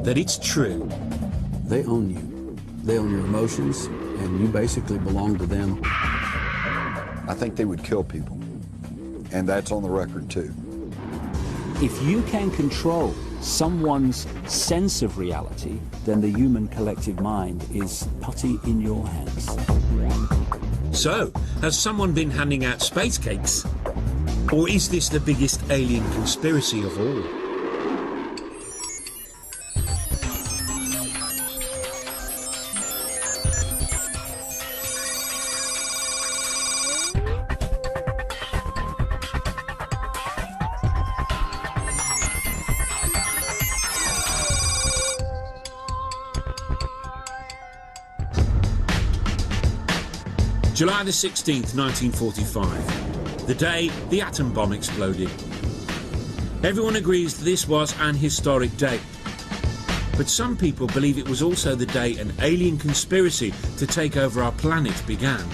that it's true. They own you. They own your emotions, and you basically belong to them. I think they would kill people, and that's on the record too. If you can control someone's sense of reality, then the human collective mind is putty in your hands. So, has someone been handing out space cakes? Or is this the biggest alien conspiracy of all? July the 16th, 1945, the day the atom bomb exploded. Everyone agrees this was an historic day. But some people believe it was also the day an alien conspiracy to take over our planet began.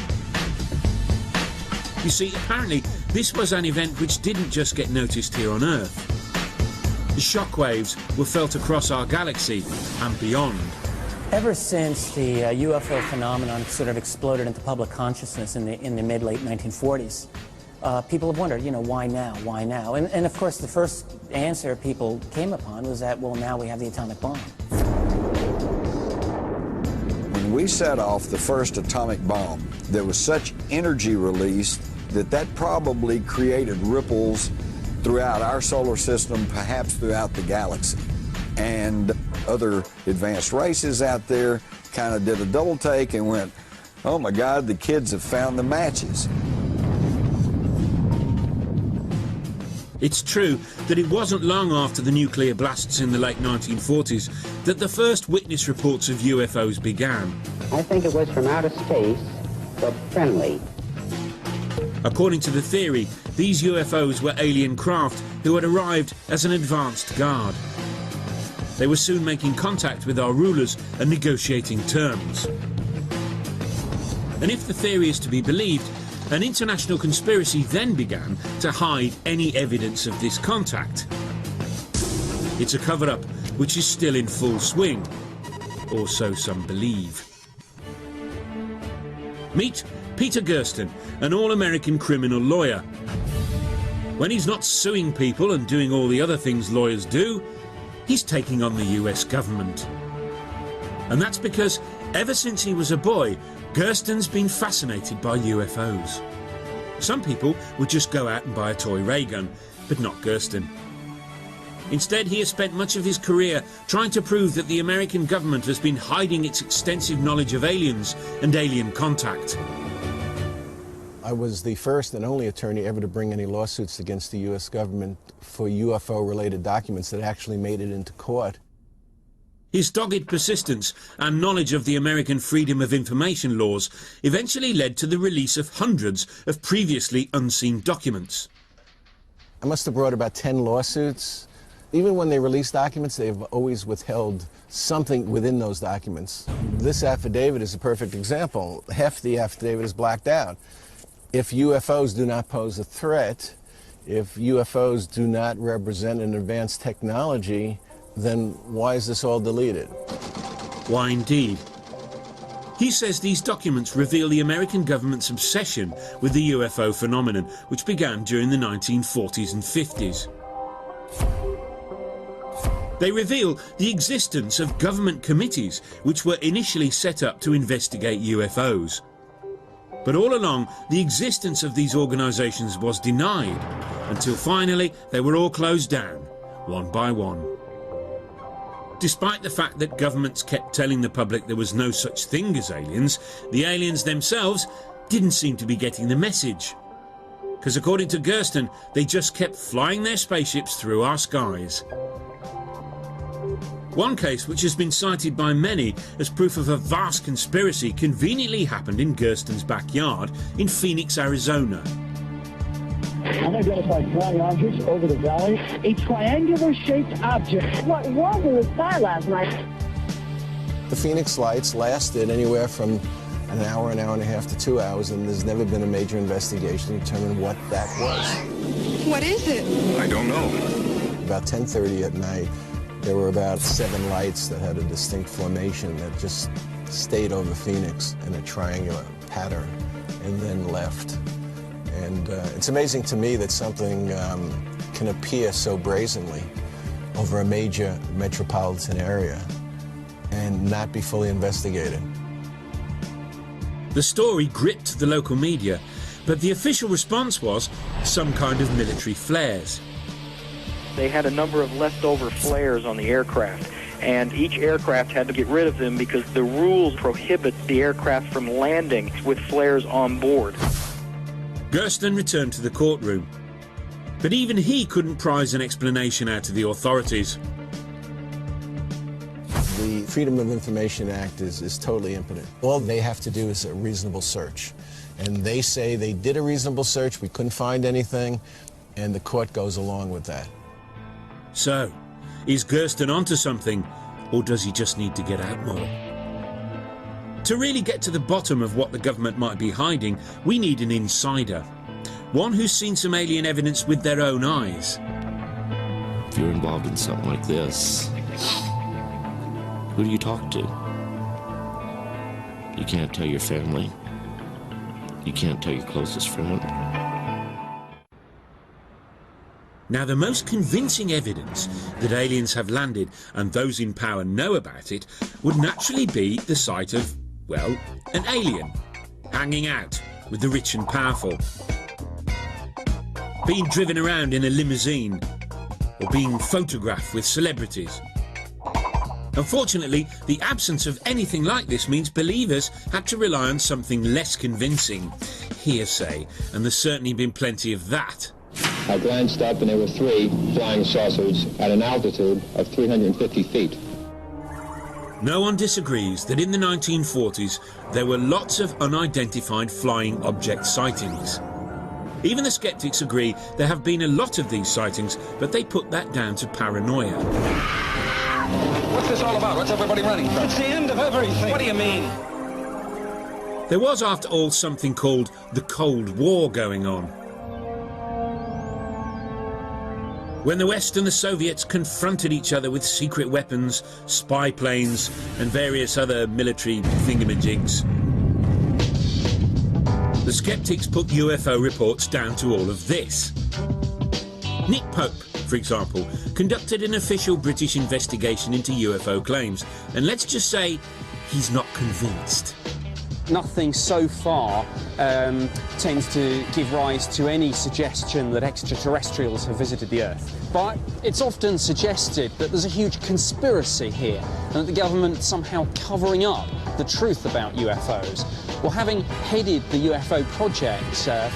You see, apparently, this was an event which didn't just get noticed here on Earth. The shockwaves were felt across our galaxy and beyond. Ever since the UFO phenomenon sort of exploded into public consciousness in the mid-late 1940s, people have wondered, you know, why now, why now? And of course, the first answer people came upon was that, well, now we have the atomic bomb. When we set off the first atomic bomb, there was such energy released that probably created ripples throughout our solar system, perhaps throughout the galaxy. And other advanced races out there kind of did a double take and went, oh my God, the kids have found the matches. It's true that it wasn't long after the nuclear blasts in the late 1940s that the first witness reports of UFOs began. I think it was from outer space, but friendly. According to the theory, these UFOs were alien craft who had arrived as an advanced guard. They were soon making contact with our rulers and negotiating terms. And if the theory is to be believed, an international conspiracy then began to hide any evidence of this contact. It's a cover-up which is still in full swing, or so some believe. Meet Peter Gersten, an all-American criminal lawyer. When he's not suing people and doing all the other things lawyers do, he's taking on the US government. And that's because ever since he was a boy, Gersten's been fascinated by UFOs. Some people would just go out and buy a toy ray gun, but not Gersten. Instead, he has spent much of his career trying to prove that the American government has been hiding its extensive knowledge of aliens and alien contact. I was the first and only attorney ever to bring any lawsuits against the U.S. government for UFO-related documents that actually made it into court. His dogged persistence and knowledge of the American Freedom of Information laws eventually led to the release of hundreds of previously unseen documents. I must have brought about 10 lawsuits. Even when they release documents, they've always withheld something within those documents. This affidavit is a perfect example. Half the affidavit is blacked out. If UFOs do not pose a threat, if UFOs do not represent an advanced technology, then why is this all deleted? Why indeed? He says these documents reveal the American government's obsession with the UFO phenomenon, which began during the 1940s and 50s. They reveal the existence of government committees which were initially set up to investigate UFOs. But all along, the existence of these organisations was denied, until finally they were all closed down, one by one. Despite the fact that governments kept telling the public there was no such thing as aliens, the aliens themselves didn't seem to be getting the message. Because according to Gersten, they just kept flying their spaceships through our skies. One case which has been cited by many as proof of a vast conspiracy conveniently happened in Gersten's backyard in Phoenix, Arizona. Unidentified flying objects over the valley. A triangular-shaped object. What was in the sky last night? The Phoenix lights lasted anywhere from an hour and a half to 2 hours, and there's never been a major investigation to determine what that was. What is it? I don't know. About 10:30 at night, There were about 7 lights that had a distinct formation that just stayed over Phoenix in a triangular pattern and then left. And it's amazing to me that something can appear so brazenly over a major metropolitan area and not be fully investigated. The story gripped the local media, but the official response was some kind of military flares. They had a number of leftover flares on the aircraft, and each aircraft had to get rid of them because the rules prohibit the aircraft from landing with flares on board. Gersten returned to the courtroom, but even he couldn't prize an explanation out of the authorities. The Freedom of Information Act is totally impotent. All they have to do is a reasonable search. And they say they did a reasonable search, we couldn't find anything, and the court goes along with that. So, is Gersten onto something, or does he just need to get out more? To really get to the bottom of what the government might be hiding, we need an insider. One who's seen some alien evidence with their own eyes. If you're involved in something like this, who do you talk to? You can't tell your family. You can't tell your closest friend. Now, the most convincing evidence that aliens have landed and those in power know about it would naturally be the sight of, well, an alien hanging out with the rich and powerful, being driven around in a limousine, or being photographed with celebrities. Unfortunately, the absence of anything like this means believers had to rely on something less convincing, hearsay, and there's certainly been plenty of that. I glanced up and there were 3 flying saucers at an altitude of 350 feet. No one disagrees that in the 1940s there were lots of unidentified flying object sightings. Even the skeptics agree there have been a lot of these sightings, but they put that down to paranoia. What's this all about? What's everybody running from? It's the end of everything. What do you mean? There was, after all, something called the Cold War going on. When the West and the Soviets confronted each other with secret weapons, spy planes, and various other military thingamajigs. The skeptics put UFO reports down to all of this. Nick Pope, for example, conducted an official British investigation into UFO claims, and let's just say he's not convinced. Nothing so far tends to give rise to any suggestion that extraterrestrials have visited the Earth. But it's often suggested that there's a huge conspiracy here and that the government's somehow covering up the truth about UFOs. Well, having headed the UFO project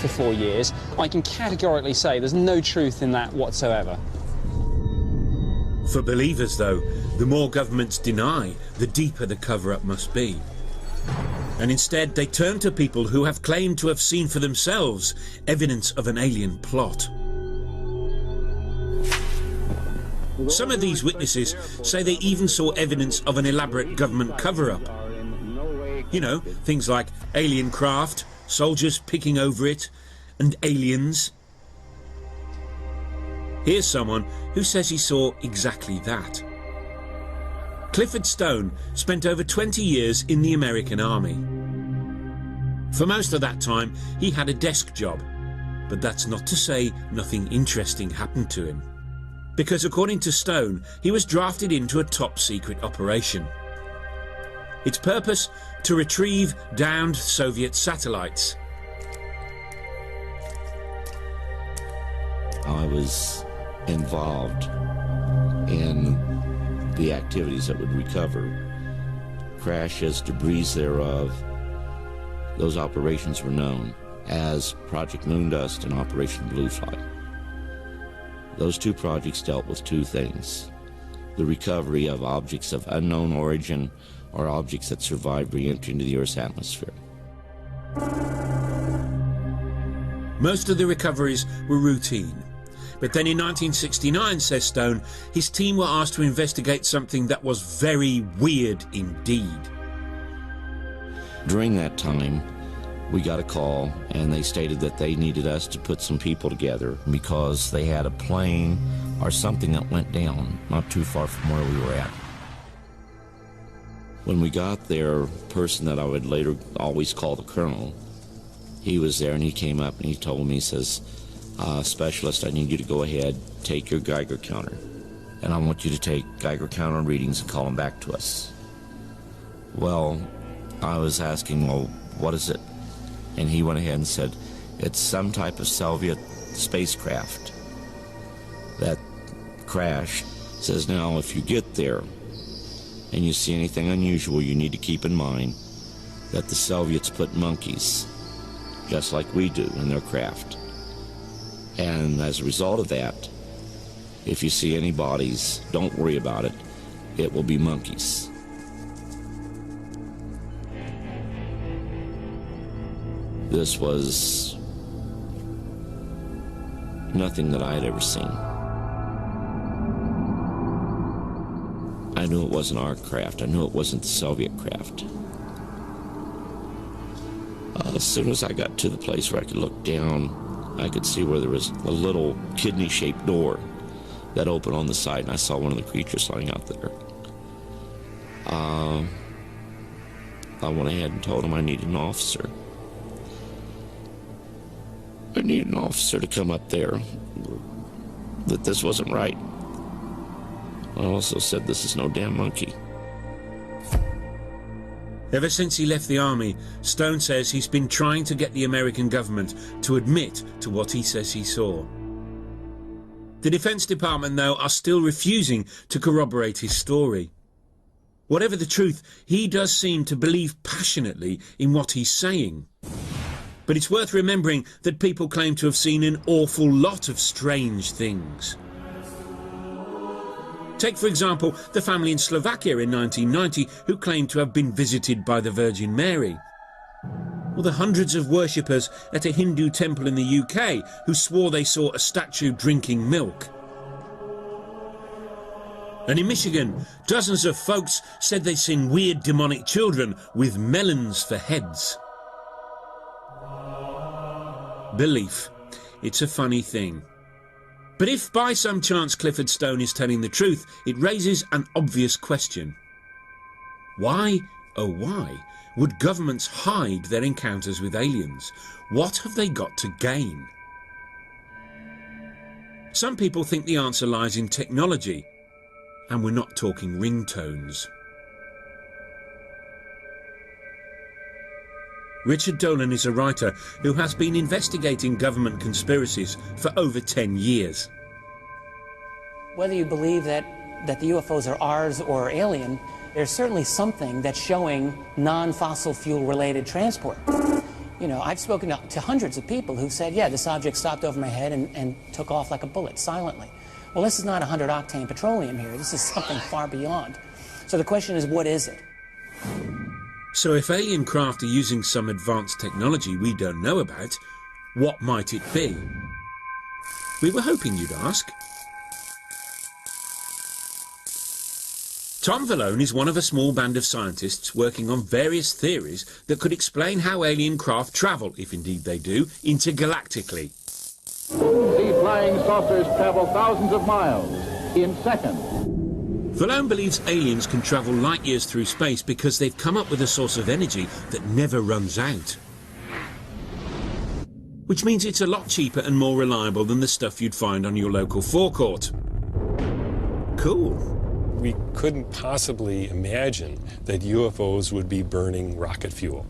for 4 years, I can categorically say there's no truth in that whatsoever. For believers, though, the more governments deny, the deeper the cover-up must be. And instead they turn to people who have claimed to have seen for themselves evidence of an alien plot. Some of these witnesses say they even saw evidence of an elaborate government cover-up. You know, things like alien craft, soldiers picking over it, and aliens. Here's someone who says he saw exactly that. Clifford Stone spent over 20 years in the American Army. For most of that time, he had a desk job, but that's not to say nothing interesting happened to him. Because according to Stone, he was drafted into a top-secret operation. Its purpose? To retrieve downed Soviet satellites. I was involved in the activities that would recover crashes, debris thereof. Those operations were known as Project Moondust and Operation Bluefly. Those 2 projects dealt with 2 things: the recovery of objects of unknown origin or objects that survived re-entry into the Earth's atmosphere. Most of the recoveries were routine. But then in 1969, says Stone, his team were asked to investigate something that was very weird indeed. During that time, we got a call, and they stated that they needed us to put some people together because they had a plane or something that went down not too far from where we were at. When we got there, a person that I would later always call the colonel, he was there and he came up and he told me, he says, specialist, I need you to go ahead, take your Geiger counter, and I want you to take Geiger counter readings and call them back to us. Well, I was asking, well, what is it? And he went ahead and said, it's some type of Soviet spacecraft that crashed. Says, now, if you get there and you see anything unusual, you need to keep in mind that the Soviets put monkeys, just like we do, in their craft. And as a result of that, if you see any bodies, don't worry about it. It will be monkeys. This was nothing that I had ever seen. I knew it wasn't our craft. I knew it wasn't the Soviet craft. As soon as I got to the place where I could look down, I could see where there was a little kidney-shaped door that opened on the side, and I saw one of the creatures lying out there. I went ahead and told him I needed an officer. I needed an officer to come up there, that this wasn't right. I also said, this is no damn monkey. Ever since he left the army, Stone says he's been trying to get the American government to admit to what he says he saw. The Defense Department, though, are still refusing to corroborate his story. Whatever the truth, he does seem to believe passionately in what he's saying. But it's worth remembering that people claim to have seen an awful lot of strange things. Take, for example, the family in Slovakia in 1990 who claimed to have been visited by the Virgin Mary. Or the hundreds of worshippers at a Hindu temple in the UK who swore they saw a statue drinking milk. And in Michigan, dozens of folks said they'd seen weird demonic children with melons for heads. Belief. It's a funny thing. But if by some chance Clifford Stone is telling the truth, it raises an obvious question. Why, oh why, would governments hide their encounters with aliens? What have they got to gain? Some people think the answer lies in technology, and we're not talking ringtones. Richard Dolan is a writer who has been investigating government conspiracies for over 10 years. Whether you believe that the UFOs are ours or alien, there's certainly something that's showing non-fossil fuel related transport. You know, I've spoken to hundreds of people who said, yeah, this object stopped over my head and took off like a bullet, silently. Well, this is not 100-octane petroleum here. This is something far beyond. So the question is, what is it? So if alien craft are using some advanced technology we don't know about, what might it be? We were hoping you'd ask. Tom Vallone is one of a small band of scientists working on various theories that could explain how alien craft travel, if indeed they do, intergalactically. These flying saucers travel thousands of miles in seconds. Vallone believes aliens can travel light years through space because they've come up with a source of energy that never runs out. Which means it's a lot cheaper and more reliable than the stuff you'd find on your local forecourt. Cool. We couldn't possibly imagine that UFOs would be burning rocket fuel.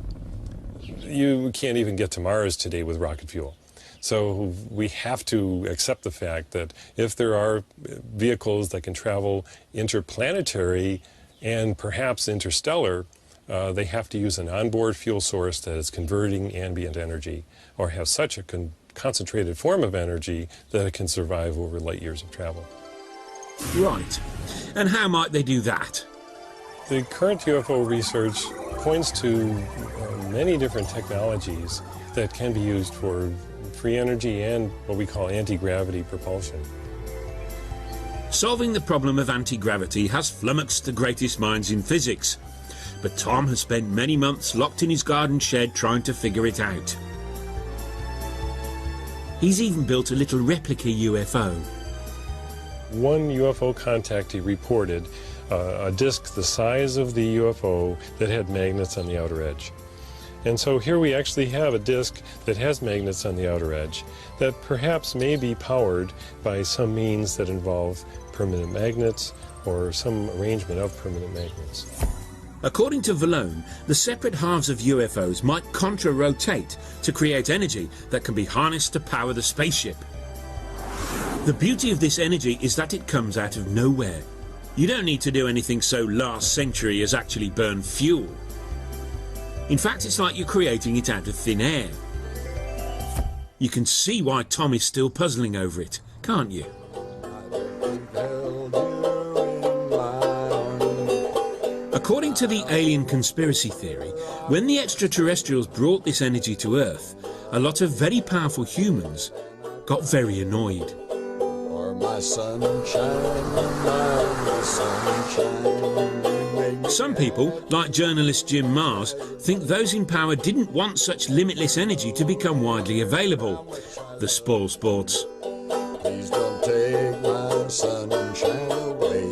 You can't even get to Mars today with rocket fuel. So we have to accept the fact that if there are vehicles that can travel interplanetary and perhaps interstellar, they have to use an onboard fuel source that is converting ambient energy or have such a concentrated form of energy that it can survive over light years of travel. Right. And how might they do that? The current UFO research points to many different technologies that can be used for free energy and what we call anti-gravity propulsion. Solving the problem of anti-gravity has flummoxed the greatest minds in physics, but Tom has spent many months locked in his garden shed trying to figure it out. He's even built a little replica UFO. one UFO contactee reported a disk the size of the UFO that had magnets on the outer edge. And so here we actually have a disk that has magnets on the outer edge that perhaps may be powered by some means that involve permanent magnets or some arrangement of permanent magnets. According to Vallone, the separate halves of UFOs might contra-rotate to create energy that can be harnessed to power the spaceship. The beauty of this energy is that it comes out of nowhere. You don't need to do anything so last century as actually burn fuel. In fact, it's like you're creating it out of thin air. You can see why Tom is still puzzling over it, can't you? According to the alien conspiracy theory, when the extraterrestrials brought this energy to Earth, a lot of very powerful humans got very annoyed. Some people, like journalist Jim Mars, think those in power didn't want such limitless energy to become widely available. The spoil sports. Please don't take my sunshine away.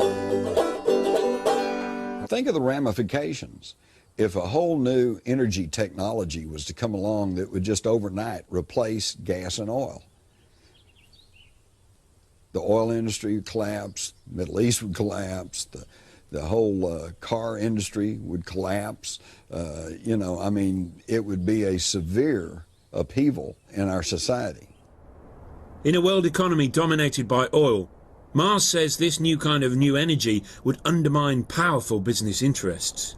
Think of the ramifications. If a whole new energy technology was to come along that would just overnight replace gas and oil, the oil industry would collapse, the Middle East would collapse, the whole car industry would collapse. You know, I mean, it would be a severe upheaval in our society. In a world economy dominated by oil, Mars says this new kind of new energy would undermine powerful business interests.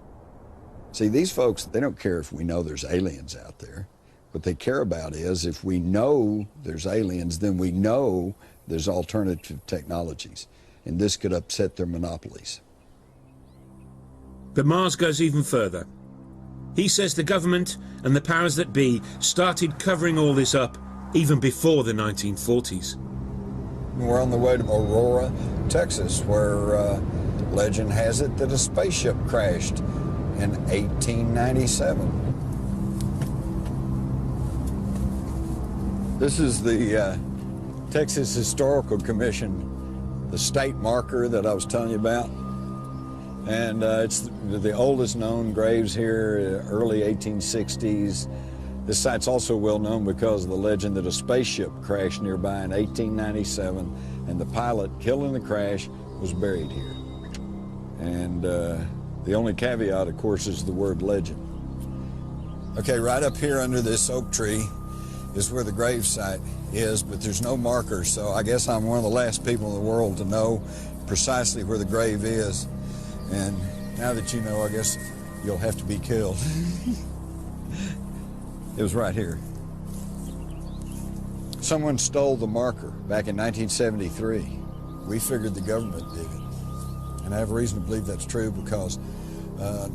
See, these folks, they don't care if we know there's aliens out there. What they care about is if we know there's aliens, then we know there's alternative technologies, and this could upset their monopolies. But Mars goes even further. He says the government and the powers that be started covering all this up even before the 1940s. We're on the way to Aurora, Texas, where legend has it that a spaceship crashed in 1897. This is the Texas Historical Commission, the state marker that I was telling you about. And it's the oldest known graves here, early 1860s. This site's also well known because of the legend that a spaceship crashed nearby in 1897, and the pilot killed in the crash was buried here. And the only caveat, of course, is the word legend. Okay, right up here under this oak tree is where the grave site is, but there's no marker, so I guess I'm one of the last people in the world to know precisely where the grave is. And now that you know, I guess you'll have to be killed. It was right here. Someone stole the marker back in 1973. We figured the government did it. And I have a reason to believe that's true because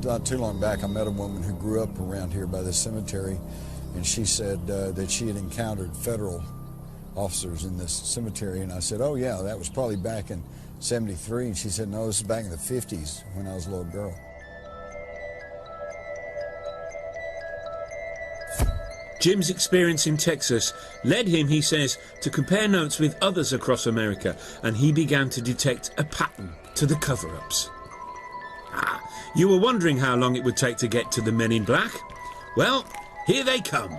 not too long back I met a woman who grew up around here by this cemetery, and she said that she had encountered federal officers in this cemetery, and I said, oh yeah, that was probably back in 73, and she said, no, this is back in the 50s when I was a little girl. Jim's experience in Texas led him, he says, to compare notes with others across America, and he began to detect a pattern to the cover-ups. Ah, you were wondering how long it would take to get to the men in black? Well, here they come.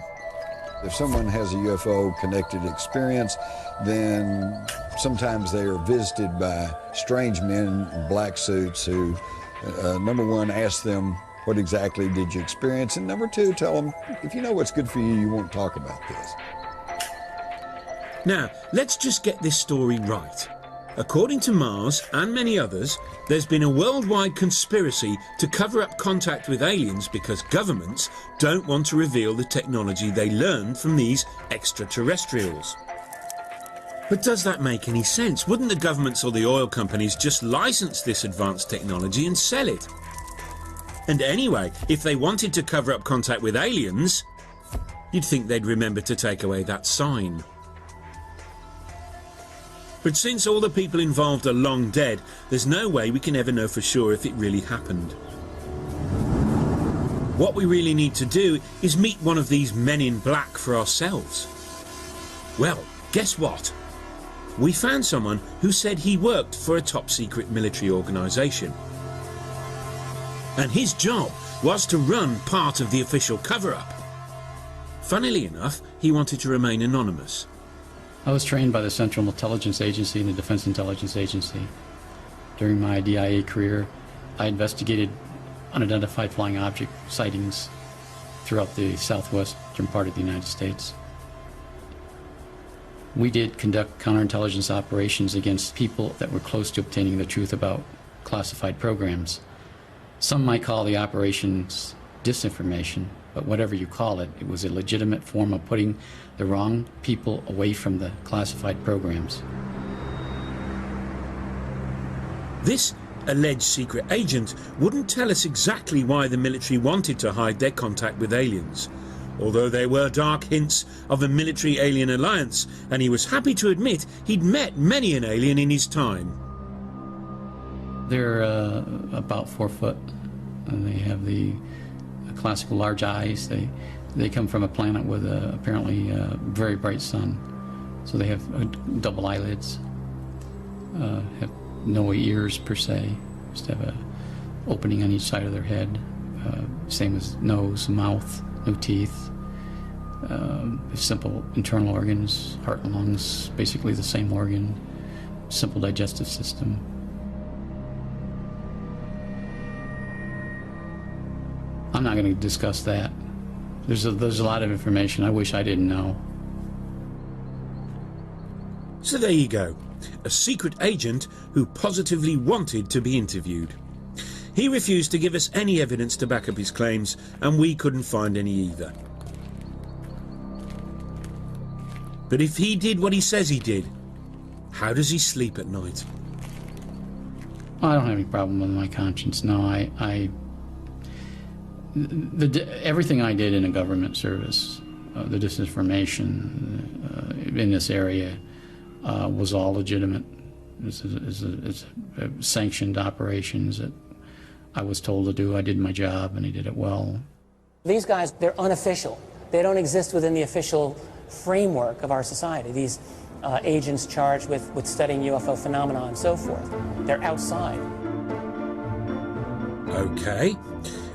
If someone has a UFO-connected experience, then sometimes they are visited by strange men in black suits who, number one, ask them, what exactly did you experience? And number two, tell them, if you know what's good for you, you won't talk about this. Now, let's just get this story right. According to Mars and many others, there's been a worldwide conspiracy to cover up contact with aliens because governments don't want to reveal the technology they learned from these extraterrestrials. But does that make any sense? Wouldn't the governments or the oil companies just license this advanced technology and sell it? And anyway, if they wanted to cover up contact with aliens, you'd think they'd remember to take away that sign. But since all the people involved are long dead, there's no way we can ever know for sure if it really happened. What we really need to do is meet one of these men in black for ourselves. Well, guess what? we found someone who said he worked for a top-secret military organisation. And his job was to run part of the official cover-up. Funnily enough, he wanted to remain anonymous. I was trained by the Central Intelligence Agency and the Defense Intelligence Agency. During my DIA career, I investigated unidentified flying object sightings throughout the southwestern part of the United States. We did conduct counterintelligence operations against people that were close to obtaining the truth about classified programs. Some might call the operations disinformation, but whatever you call it, it was a legitimate form of putting the wrong people away from the classified programs. This alleged secret agent wouldn't tell us exactly why the military wanted to hide their contact with aliens, although there were dark hints of a military-alien alliance, and he was happy to admit he'd met many an alien in his time. They're about 4 foot, and they have the classical large eyes. They come from a planet with apparently a very bright sun, so they have double eyelids, have no ears per se, just have a opening on each side of their head, same as nose, mouth, no teeth, simple internal organs, heart and lungs, basically the same organ, simple digestive system. I'm not going to discuss that. There's a lot of information I wish I didn't know. So there you go, a secret agent who positively wanted to be interviewed. He refused to give us any evidence to back up his claims, and we couldn't find any either. But if he did what he says he did, how does he sleep at night? I don't have any problem with my conscience, no. Everything I did in a government service, the disinformation in this area, was all legitimate. It's sanctioned operations that I was told to do. I did my job, and I did it well. These guys, they're unofficial. They don't exist within the official framework of our society. These agents charged with studying UFO phenomena and so forth. They're outside. Okay.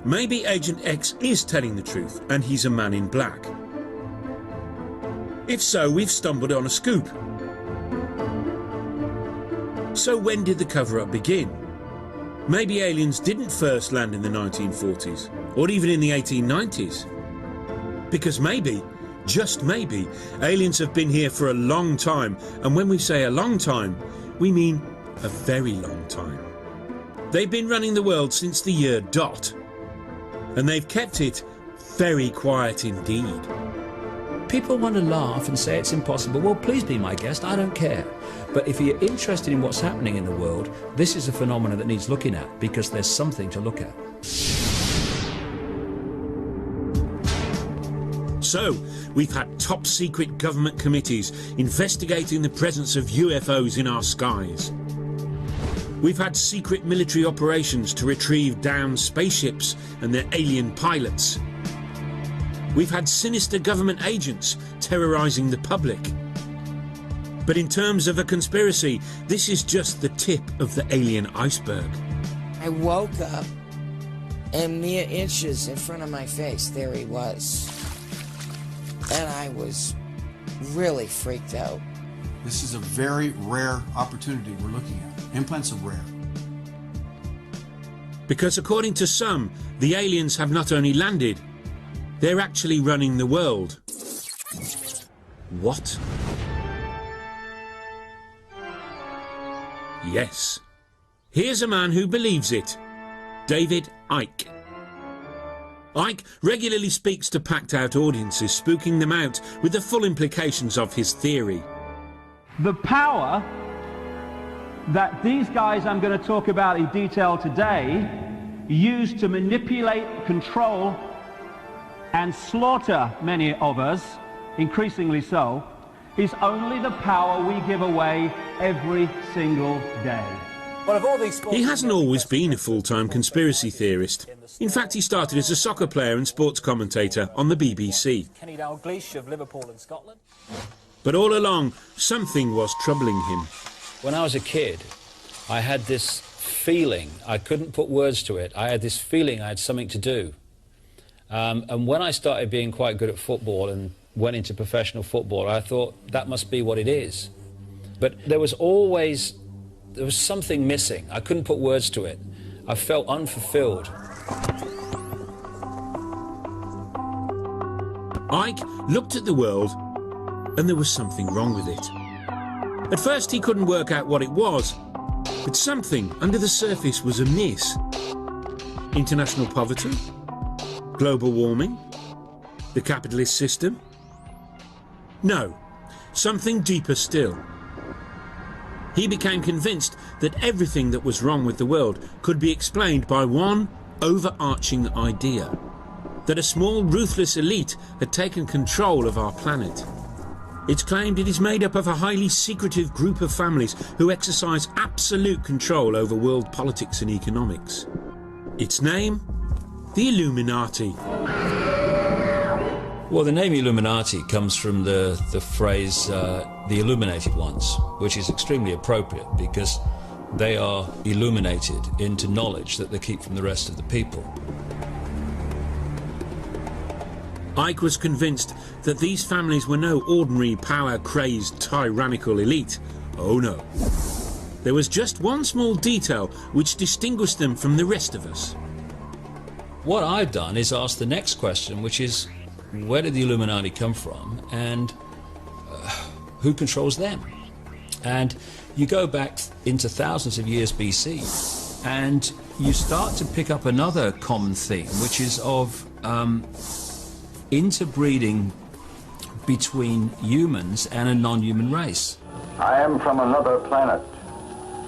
Maybe Agent X is telling the truth, and he's a man in black. If so, we've stumbled on a scoop. So when did the cover-up begin? Maybe aliens didn't first land in the 1940s, or even in the 1890s. Because maybe, just maybe, aliens have been here for a long time, and when we say a long time, we mean a very long time. They've been running the world since the year dot, and they've kept it very quiet indeed. People want to laugh and say it's impossible. Well, please be my guest, I don't care. But if you're interested in what's happening in the world, this is a phenomenon that needs looking at, because there's something to look at. So, we've had top-secret government committees investigating the presence of UFOs in our skies. We've had secret military operations to retrieve downed spaceships and their alien pilots. We've had sinister government agents terrorizing the public. But in terms of a conspiracy, this is just the tip of the alien iceberg. I woke up, and mere inches in front of my face, there he was. And I was really freaked out. This is a very rare opportunity we're looking at. Implants are rare. Because according to some, the aliens have not only landed, they're actually running the world. What? Yes. Here's a man who believes it. David Icke. Icke regularly speaks to packed-out audiences, spooking them out with the full implications of his theory. The power that these guys I'm going to talk about in detail today use to manipulate, control, and slaughter many of us, increasingly so, is only the power we give away every single day. He hasn't always been a full-time conspiracy theorist. In fact, he started as a soccer player and sports commentator on the BBC. Kenny Dalglish of Liverpool and Scotland. But all along, something was troubling him. When I was a kid, I had this feeling, I couldn't put words to it, I had this feeling I had something to do. And when I started being quite good at football and went into professional football, I thought that must be what it is. But there was something missing. I couldn't put words to it. I felt unfulfilled. Ike looked at the world and there was something wrong with it. At first he couldn't work out what it was, but something under the surface was amiss. International poverty? Global warming? The capitalist system? No, something deeper still. He became convinced that everything that was wrong with the world could be explained by one overarching idea: that a small, ruthless elite had taken control of our planet. It's claimed it is made up of a highly secretive group of families who exercise absolute control over world politics and economics. Its name? The Illuminati. Well, the name Illuminati comes from the phrase the illuminated ones, which is extremely appropriate because they are illuminated into knowledge that they keep from the rest of the people. Ike was convinced that these families were no ordinary power-crazed tyrannical elite. Oh no. There was just one small detail which distinguished them from the rest of us. What I've done is ask the next question, which is, where did the Illuminati come from, and who controls them? And you go back into thousands of years BC, and you start to pick up another common theme, which is of interbreeding between humans and a non-human race. I am from another planet,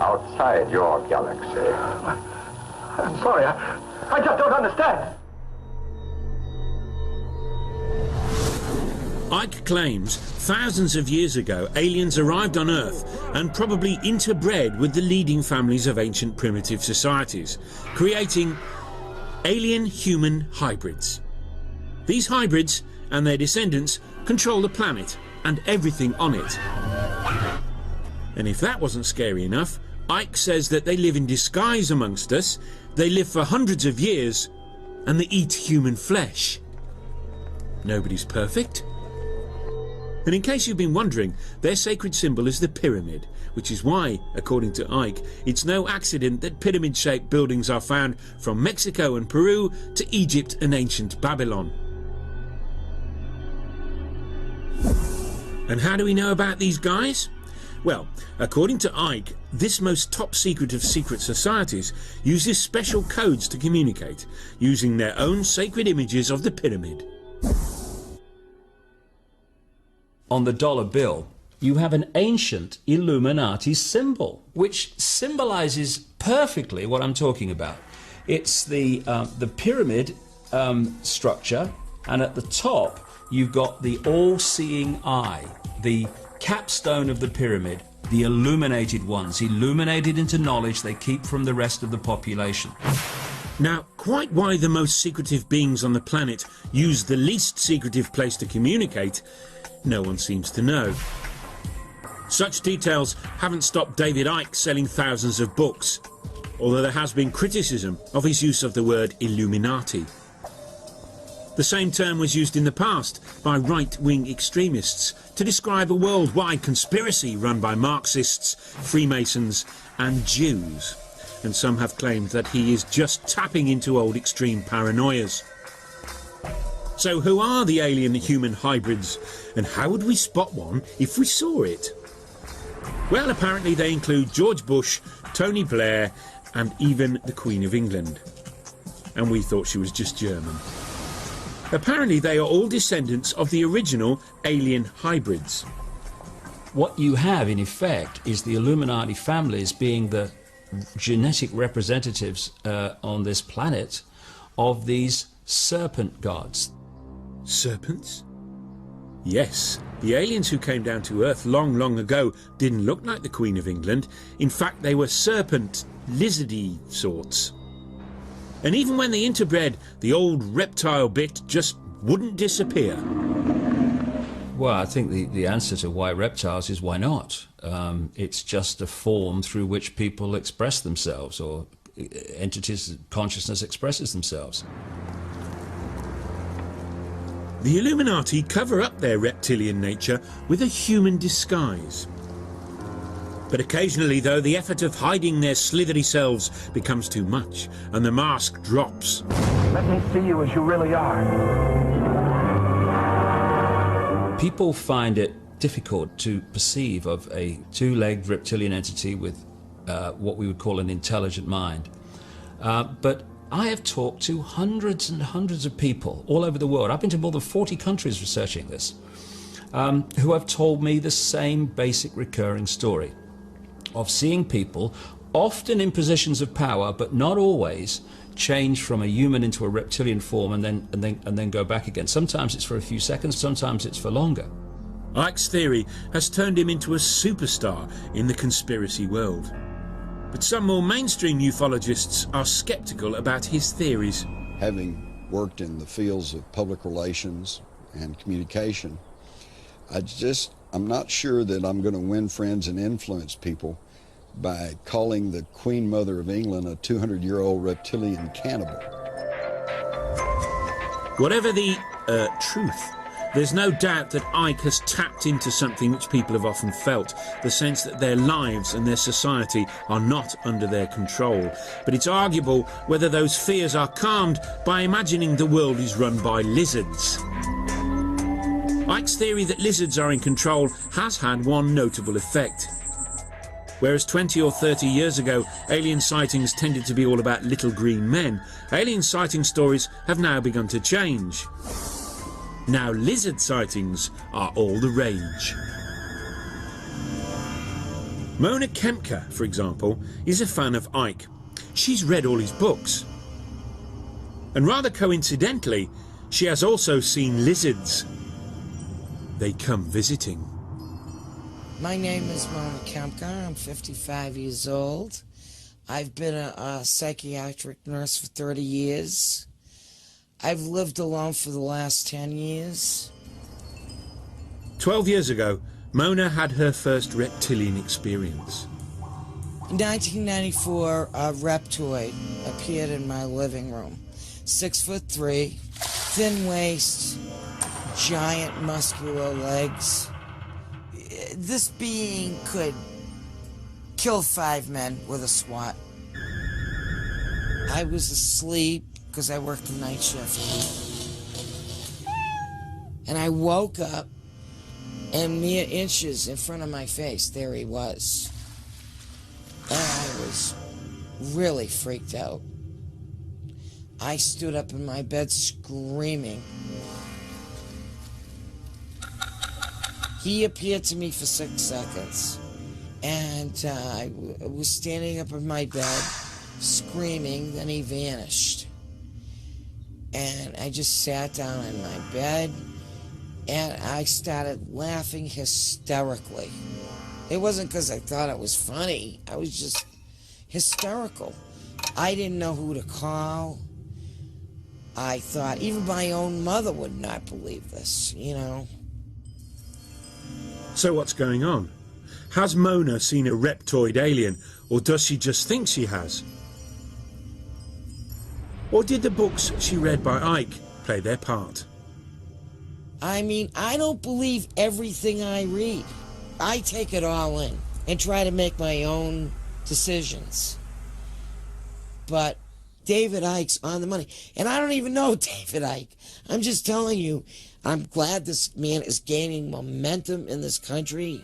outside your galaxy. I'm sorry, I just don't understand. Ike claims thousands of years ago aliens arrived on Earth and probably interbred with the leading families of ancient primitive societies, creating alien-human hybrids. These hybrids and their descendants control the planet and everything on it. And if that wasn't scary enough, Ike says that they live in disguise amongst us, they live for hundreds of years, and they eat human flesh. Nobody's perfect. And in case you've been wondering, their sacred symbol is the pyramid, which is why, according to Ike, it's no accident that pyramid-shaped buildings are found from Mexico and Peru to Egypt and ancient Babylon. And how do we know about these guys? Well, according to Ike, this most top secret of secret societies uses special codes to communicate, using their own sacred images of the pyramid. On the dollar bill, you have an ancient Illuminati symbol, which symbolizes perfectly what I'm talking about. It's the pyramid structure, and at the top you've got the all-seeing eye, the capstone of the pyramid, the illuminated ones, illuminated into knowledge they keep from the rest of the population. Now, quite why the most secretive beings on the planet use the least secretive place to communicate, no one seems to know. Such details haven't stopped David Icke selling thousands of books, although there has been criticism of his use of the word Illuminati. The same term was used in the past by right-wing extremists to describe a worldwide conspiracy run by Marxists, Freemasons and Jews. And some have claimed that he is just tapping into old extreme paranoias. So who are the alien-human hybrids, and how would we spot one if we saw it? Well, apparently they include George Bush, Tony Blair and even the Queen of England. And we thought she was just German. Apparently they are all descendants of the original alien hybrids. What you have, in effect, is the Illuminati families being the genetic representatives on this planet of these serpent gods. Serpents? Yes, the aliens who came down to Earth long ago didn't look like the Queen of England. In fact, they were serpent, lizardy sorts. And even when they interbred, the old reptile bit just wouldn't disappear. Well, I think the answer to why reptiles is why not. It's just a form through which people express themselves, or entities, consciousness expresses themselves. The Illuminati cover up their reptilian nature with a human disguise. But occasionally, though, the effort of hiding their slithery selves becomes too much, and the mask drops. Let me see you as you really are. People find it difficult to perceive of a two-legged reptilian entity with what we would call an intelligent mind. But I have talked to hundreds and hundreds of people all over the world. I've been to more than 40 countries researching this, who have told me the same basic recurring story of seeing people, often in positions of power, but not always, change from a human into a reptilian form and then go back again. Sometimes it's for a few seconds, sometimes it's for longer. Icke's theory has turned him into a superstar in the conspiracy world. But some more mainstream ufologists are skeptical about his theories. Having worked in the fields of public relations and communication, I'm not sure that I'm going to win friends and influence people by calling the Queen Mother of England a 200-year-old reptilian cannibal. Whatever the truth, there's no doubt that Icke has tapped into something which people have often felt, the sense that their lives and their society are not under their control. But it's arguable whether those fears are calmed by imagining the world is run by lizards. Icke's theory that lizards are in control has had one notable effect. Whereas 20 or 30 years ago, alien sightings tended to be all about little green men, alien sighting stories have now begun to change. Now lizard sightings are all the rage. Mona Kempka, for example, is a fan of Icke. She's read all his books. And rather coincidentally, she has also seen lizards. They come visiting. My name is Mona Kempka. I'm 55 years old. I've been a psychiatric nurse for 30 years. I've lived alone for the last 10 years. 12 years ago, Mona had her first reptilian experience. In 1994, a reptoid appeared in my living room. 6'3", thin waist, giant muscular legs. This being could kill 5 men with a swat. I was asleep because I worked the night shift. And I woke up, and mere inches in front of my face, there he was. And I was really freaked out. I stood up in my bed screaming. He appeared to me for 6 seconds, and I was standing up in my bed, screaming, then he vanished. And I just sat down in my bed, and I started laughing hysterically. It wasn't because I thought it was funny, I was just hysterical. I didn't know who to call. I thought even my own mother would not believe this, you know. So what's going on? Has Mona seen a reptoid alien, or does she just think she has? Or did the books she read by Icke play their part? I mean, I don't believe everything I read. I take it all in and try to make my own decisions. But David Icke's on the money. And I don't even know David Icke. I'm just telling you, I'm glad this man is gaining momentum in this country.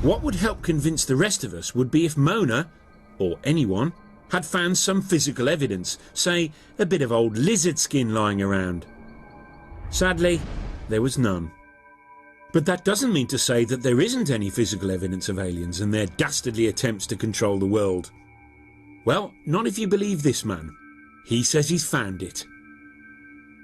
What would help convince the rest of us would be if Mona, or anyone, had found some physical evidence, say a bit of old lizard skin lying around. Sadly, there was none. But that doesn't mean to say that there isn't any physical evidence of aliens and their dastardly attempts to control the world. Well, not if you believe this man. He says he's found it.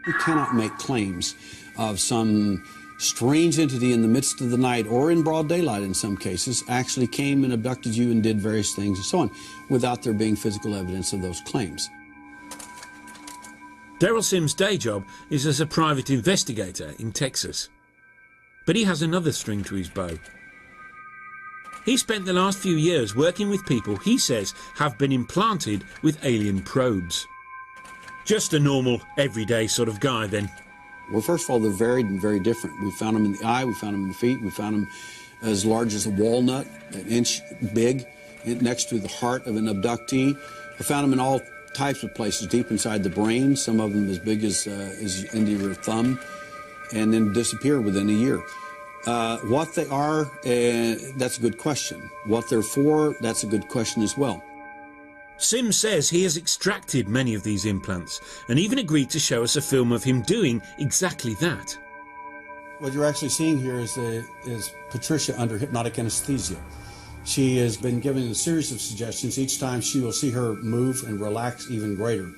You cannot make claims of some strange entity in the midst of the night, or in broad daylight in some cases, actually came and abducted you and did various things and so on, without there being physical evidence of those claims. Daryl Sims' day job is as a private investigator in Texas. But he has another string to his bow. He spent the last few years working with people he says have been implanted with alien probes. Just a normal, everyday sort of guy, then. Well, first of all, they're varied and very different. We found them in the eye, we found them in the feet, we found them as large as a walnut, an inch big, next to the heart of an abductee. We found them in all types of places, deep inside the brain, some of them as big as into your thumb, and then disappear within a year. What they are, that's a good question. What they're for, that's a good question as well. Sims says he has extracted many of these implants and even agreed to show us a film of him doing exactly that. What you're actually seeing here is Patricia under hypnotic anesthesia. She has been given a series of suggestions. Each time she will see her move and relax even greater.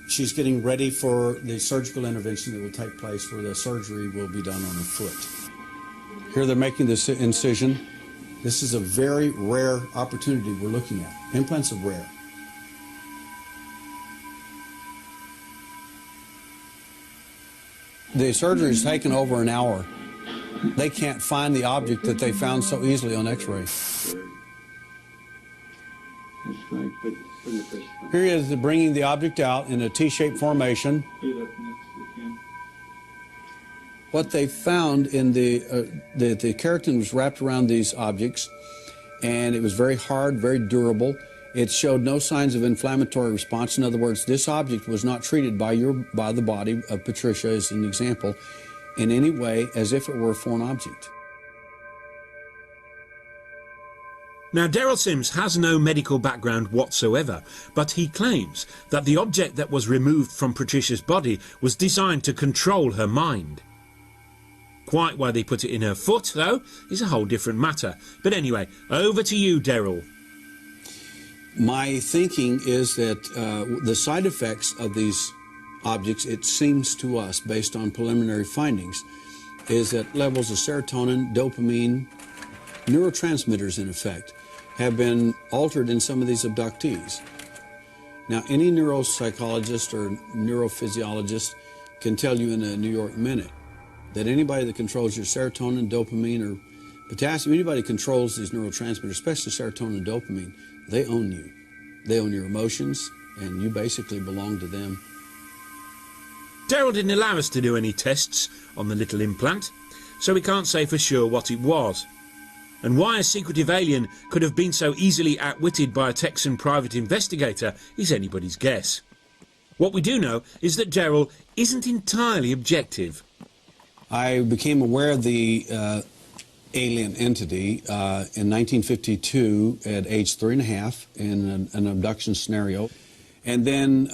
She's getting ready for the surgical intervention that will take place where the surgery will be done on her foot. Here they're making this incision. This is a very rare opportunity we're looking at. Implants are rare. The surgery has taken over an hour. They can't find the object that they found so easily on X-ray. Here he is bringing the object out in a T-shaped formation. What they found in the keratin was wrapped around these objects, and it was very hard, very durable. It showed no signs of inflammatory response. In other words, this object was not treated by the body of Patricia, as an example, in any way as if it were a foreign object. Now, Daryl Sims has no medical background whatsoever, but he claims that the object that was removed from Patricia's body was designed to control her mind. Quite why they put it in her foot, though, is a whole different matter. But anyway, over to you, Daryl. My thinking is that the side effects of these objects, it seems to us, based on preliminary findings, is that levels of serotonin, dopamine, neurotransmitters, in effect, have been altered in some of these abductees. Now, any neuropsychologist or neurophysiologist can tell you in a New York minute that anybody that controls your serotonin, dopamine, or potassium, anybody controls these neurotransmitters, especially serotonin and dopamine, they own you. They own your emotions, and you basically belong to them. Daryl didn't allow us to do any tests on the little implant, so we can't say for sure what it was. And why a secretive alien could have been so easily outwitted by a Texan private investigator is anybody's guess. What we do know is that Daryl isn't entirely objective. I became aware of the alien entity in 1952 at age 3.5 in an abduction scenario. And then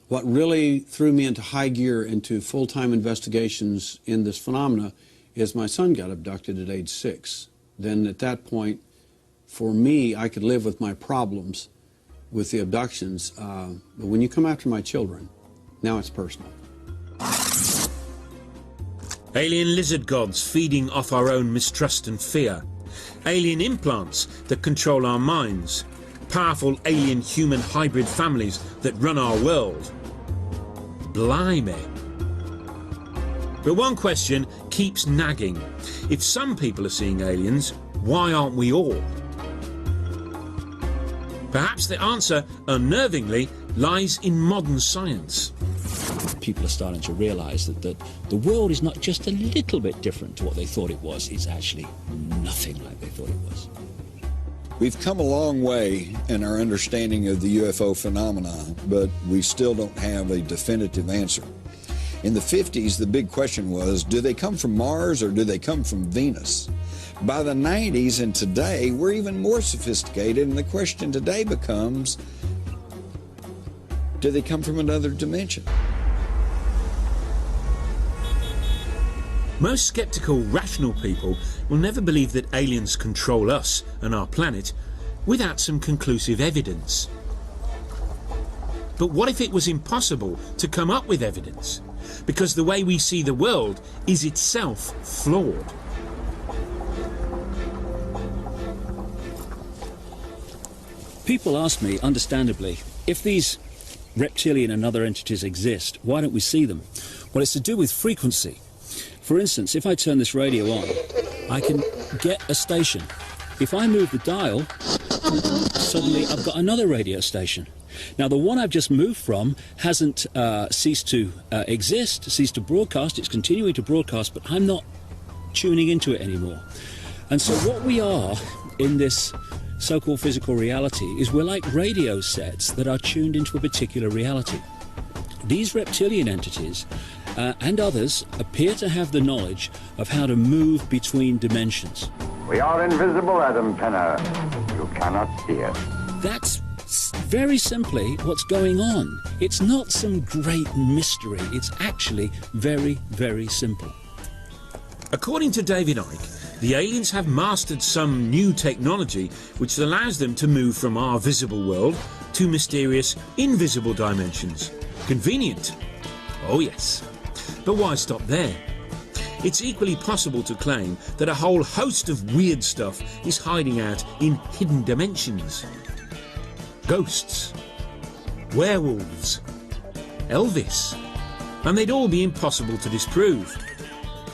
what really threw me into high gear into full-time investigations in this phenomena is my son got abducted at age 6. Then at that point, for me, I could live with my problems with the abductions. But when you come after my children, now it's personal. Alien lizard gods feeding off our own mistrust and fear. Alien implants that control our minds. Powerful alien-human hybrid families that run our world. Blimey. But one question keeps nagging. If some people are seeing aliens, why aren't we all? Perhaps the answer, unnervingly, lies in modern science. People are starting to realise that the world is not just a little bit different to what they thought it was. It's actually nothing like they thought it was. We've come a long way in our understanding of the UFO phenomenon, but we still don't have a definitive answer. In the 50s, the big question was, do they come from Mars or do they come from Venus? By the 90s and today, we're even more sophisticated, and the question today becomes, do they come from another dimension? Most skeptical, rational people will never believe that aliens control us and our planet without some conclusive evidence. But what if it was impossible to come up with evidence? Because the way we see the world is itself flawed. People ask me, understandably, if these reptilian and other entities exist, why don't we see them? Well, it's to do with frequency. For instance, if I turn this radio on, I can get a station. If I move the dial, suddenly I've got another radio station. Now, the one I've just moved from hasn't ceased to exist, ceased to broadcast. It's continuing to broadcast, but I'm not tuning into it anymore. And so what we are in this so-called physical reality is we're like radio sets that are tuned into a particular reality. These reptilian entities and others appear to have the knowledge of how to move between dimensions. We are invisible, Adam Penner. You cannot see us. That's very simply what's going on. It's not some great mystery. It's actually very, very simple. According to David Icke, the aliens have mastered some new technology which allows them to move from our visible world to mysterious, invisible dimensions. Convenient. Oh yes. But why stop there? It's equally possible to claim that a whole host of weird stuff is hiding out in hidden dimensions. Ghosts, werewolves, Elvis, and they'd all be impossible to disprove.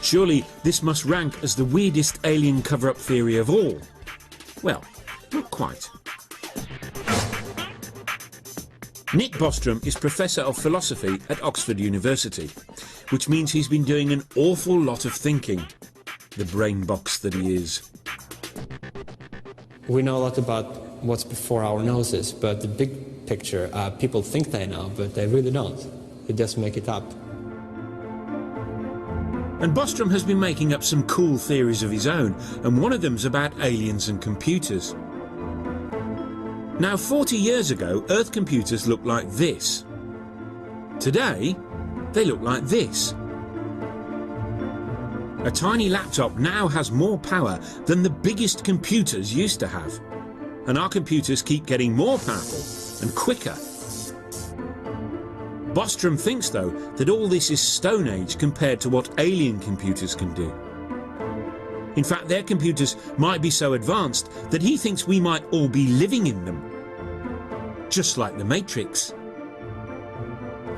Surely this must rank as the weirdest alien cover-up theory of all. Well, not quite. Nick Bostrom is Professor of Philosophy at Oxford University, which means he's been doing an awful lot of thinking, the brain box that he is. We know a lot about what's before our noses, but the big picture, people think they know, but they really don't. They just make it up. And Bostrom has been making up some cool theories of his own, and one of them's about aliens and computers. Now, 40 years ago, Earth computers looked like this. Today, they look like this. A tiny laptop now has more power than the biggest computers used to have. And our computers keep getting more powerful and quicker. Bostrom thinks, though, that all this is Stone Age compared to what alien computers can do. In fact, their computers might be so advanced that he thinks we might all be living in them. Just like the Matrix.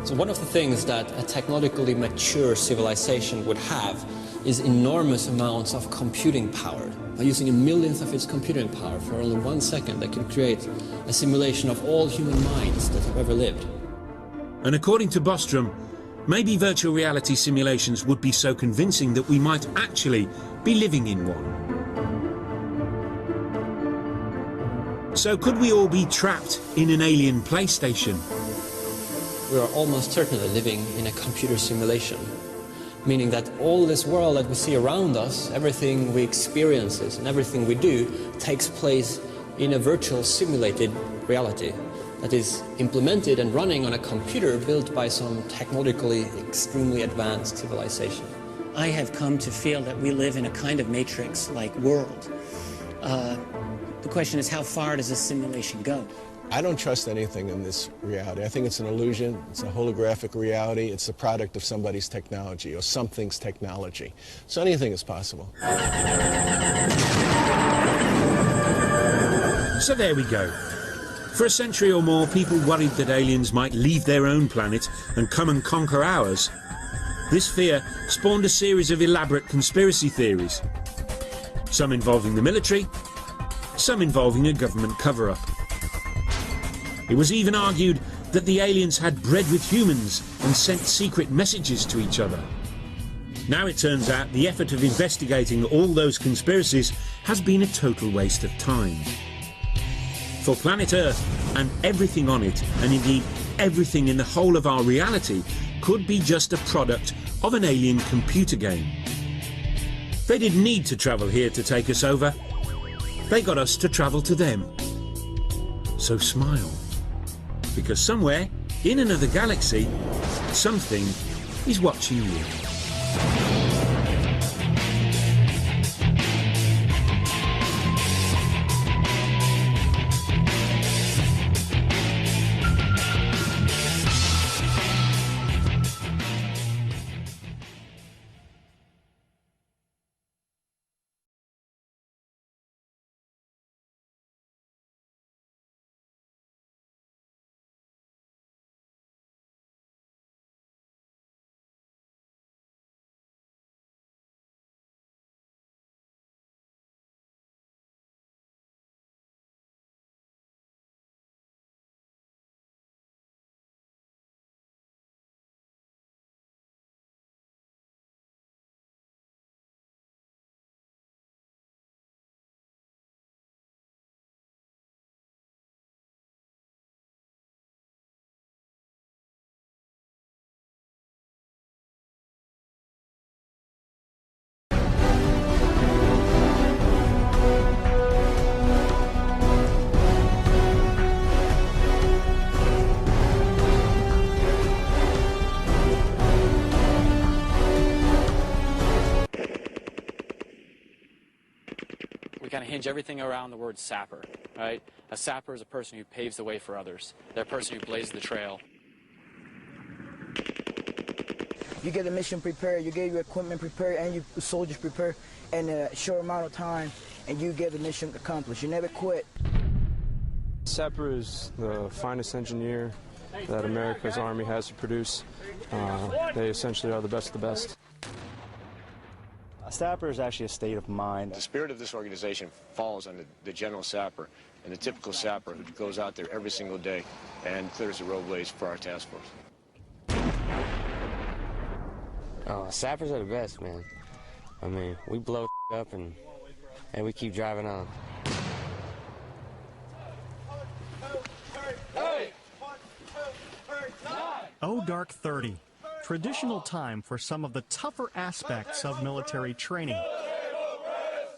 So one of the things that a technologically mature civilization would have is enormous amounts of computing power. By using a millionth of its computing power for only 1 second, they can create a simulation of all human minds that have ever lived. And according to Bostrom, maybe virtual reality simulations would be so convincing that we might actually be living in one. So could we all be trapped in an alien PlayStation? We are almost certainly living in a computer simulation, meaning that all this world that we see around us, everything we experience and everything we do takes place in a virtual simulated reality that is implemented and running on a computer built by some technologically extremely advanced civilization. I have come to feel that we live in a kind of matrix-like world. The question is, how far does this simulation go? I don't trust anything in this reality. I think it's an illusion. It's a holographic reality. It's the product of somebody's technology or something's technology. So anything is possible. So there we go. For a century or more, people worried that aliens might leave their own planet and come and conquer ours. This fear spawned a series of elaborate conspiracy theories. Some involving the military, some involving a government cover-up. It was even argued that the aliens had bred with humans and sent secret messages to each other. Now it turns out the effort of investigating all those conspiracies has been a total waste of time. For planet Earth and everything on it, and indeed everything in the whole of our reality, could be just a product of an alien computer game. They didn't need to travel here to take us over. They got us to travel to them. So smile. Because somewhere, in another galaxy, something is watching you. kind of hinge everything around the word sapper, right? A sapper is a person who paves the way for others. They're a person who blazes the trail. You get the mission prepared, you get your equipment prepared, and your soldiers prepared in a short amount of time, and you get the mission accomplished. You never quit. Sapper is the finest engineer that America's Army has to produce. They essentially are the best of the best. A sapper is actually a state of mind. The spirit of this organization falls on the general sapper and the typical sapper who goes out there every single day and clears the roadways for our task force. Oh, sappers are the best, man. I mean, we blow up and we keep driving on. Oh, Dark 30, traditional time for some of the tougher aspects of military training.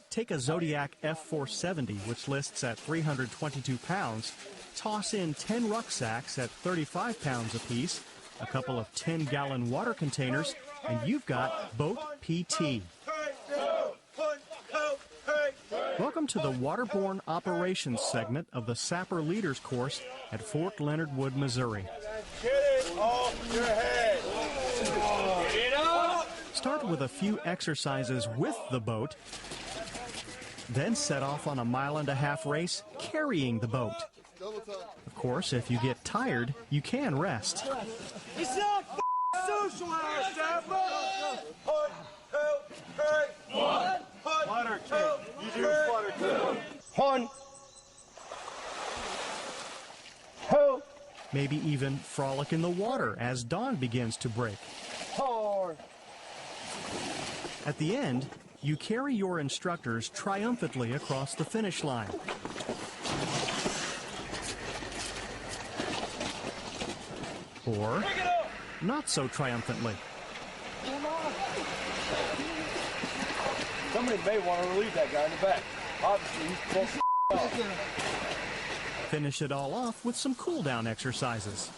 Take a Zodiac F-470, which lists at 322 pounds, toss in 10 rucksacks at 35 pounds apiece, a couple of 10-gallon water containers, and you've got Boat PT. Welcome to the Waterborne Operations segment of the Sapper Leaders Course at Fort Leonard Wood, Missouri. Get it off your head. Get up. Start with a few exercises with the boat, then set off on a 1.5-mile race carrying the boat. Of course, if you get tired, you can rest. It's not social hour, Sapper. 1, 2, 3. 1. Flutter kick. You do flutter kick. 1, 2. Maybe even frolic in the water as dawn begins to break. 4. At the end, you carry your instructors triumphantly across the finish line. Or not so triumphantly. Somebody may want to relieve that guy in the back. Obviously, he's close off. Finish it all off with some cool-down exercises.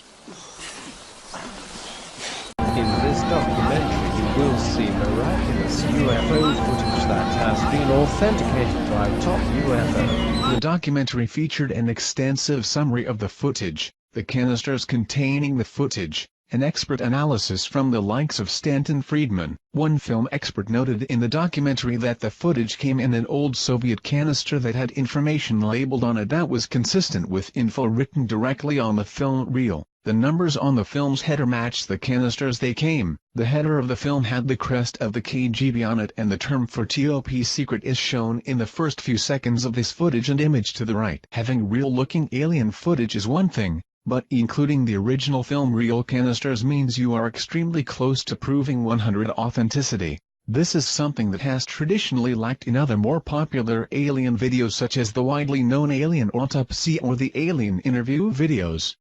In this documentary, you will see miraculous UFO footage that has been authenticated by top UFO. The documentary featured an extensive summary of the footage, the canisters containing the footage, an expert analysis from the likes of Stanton Friedman. One film expert noted in the documentary that the footage came in an old Soviet canister that had information labeled on it that was consistent with info written directly on the film reel. The numbers on the film's header matched the canisters they came. The header of the film had the crest of the KGB on it, and the term for top secret is shown in the first few seconds of this footage and image to the right. Having real-looking alien footage is one thing, but including the original film reel canisters means you are extremely close to proving 100% authenticity. This is something that has traditionally lacked in other more popular alien videos such as the widely known Alien Autopsy or the Alien Interview videos.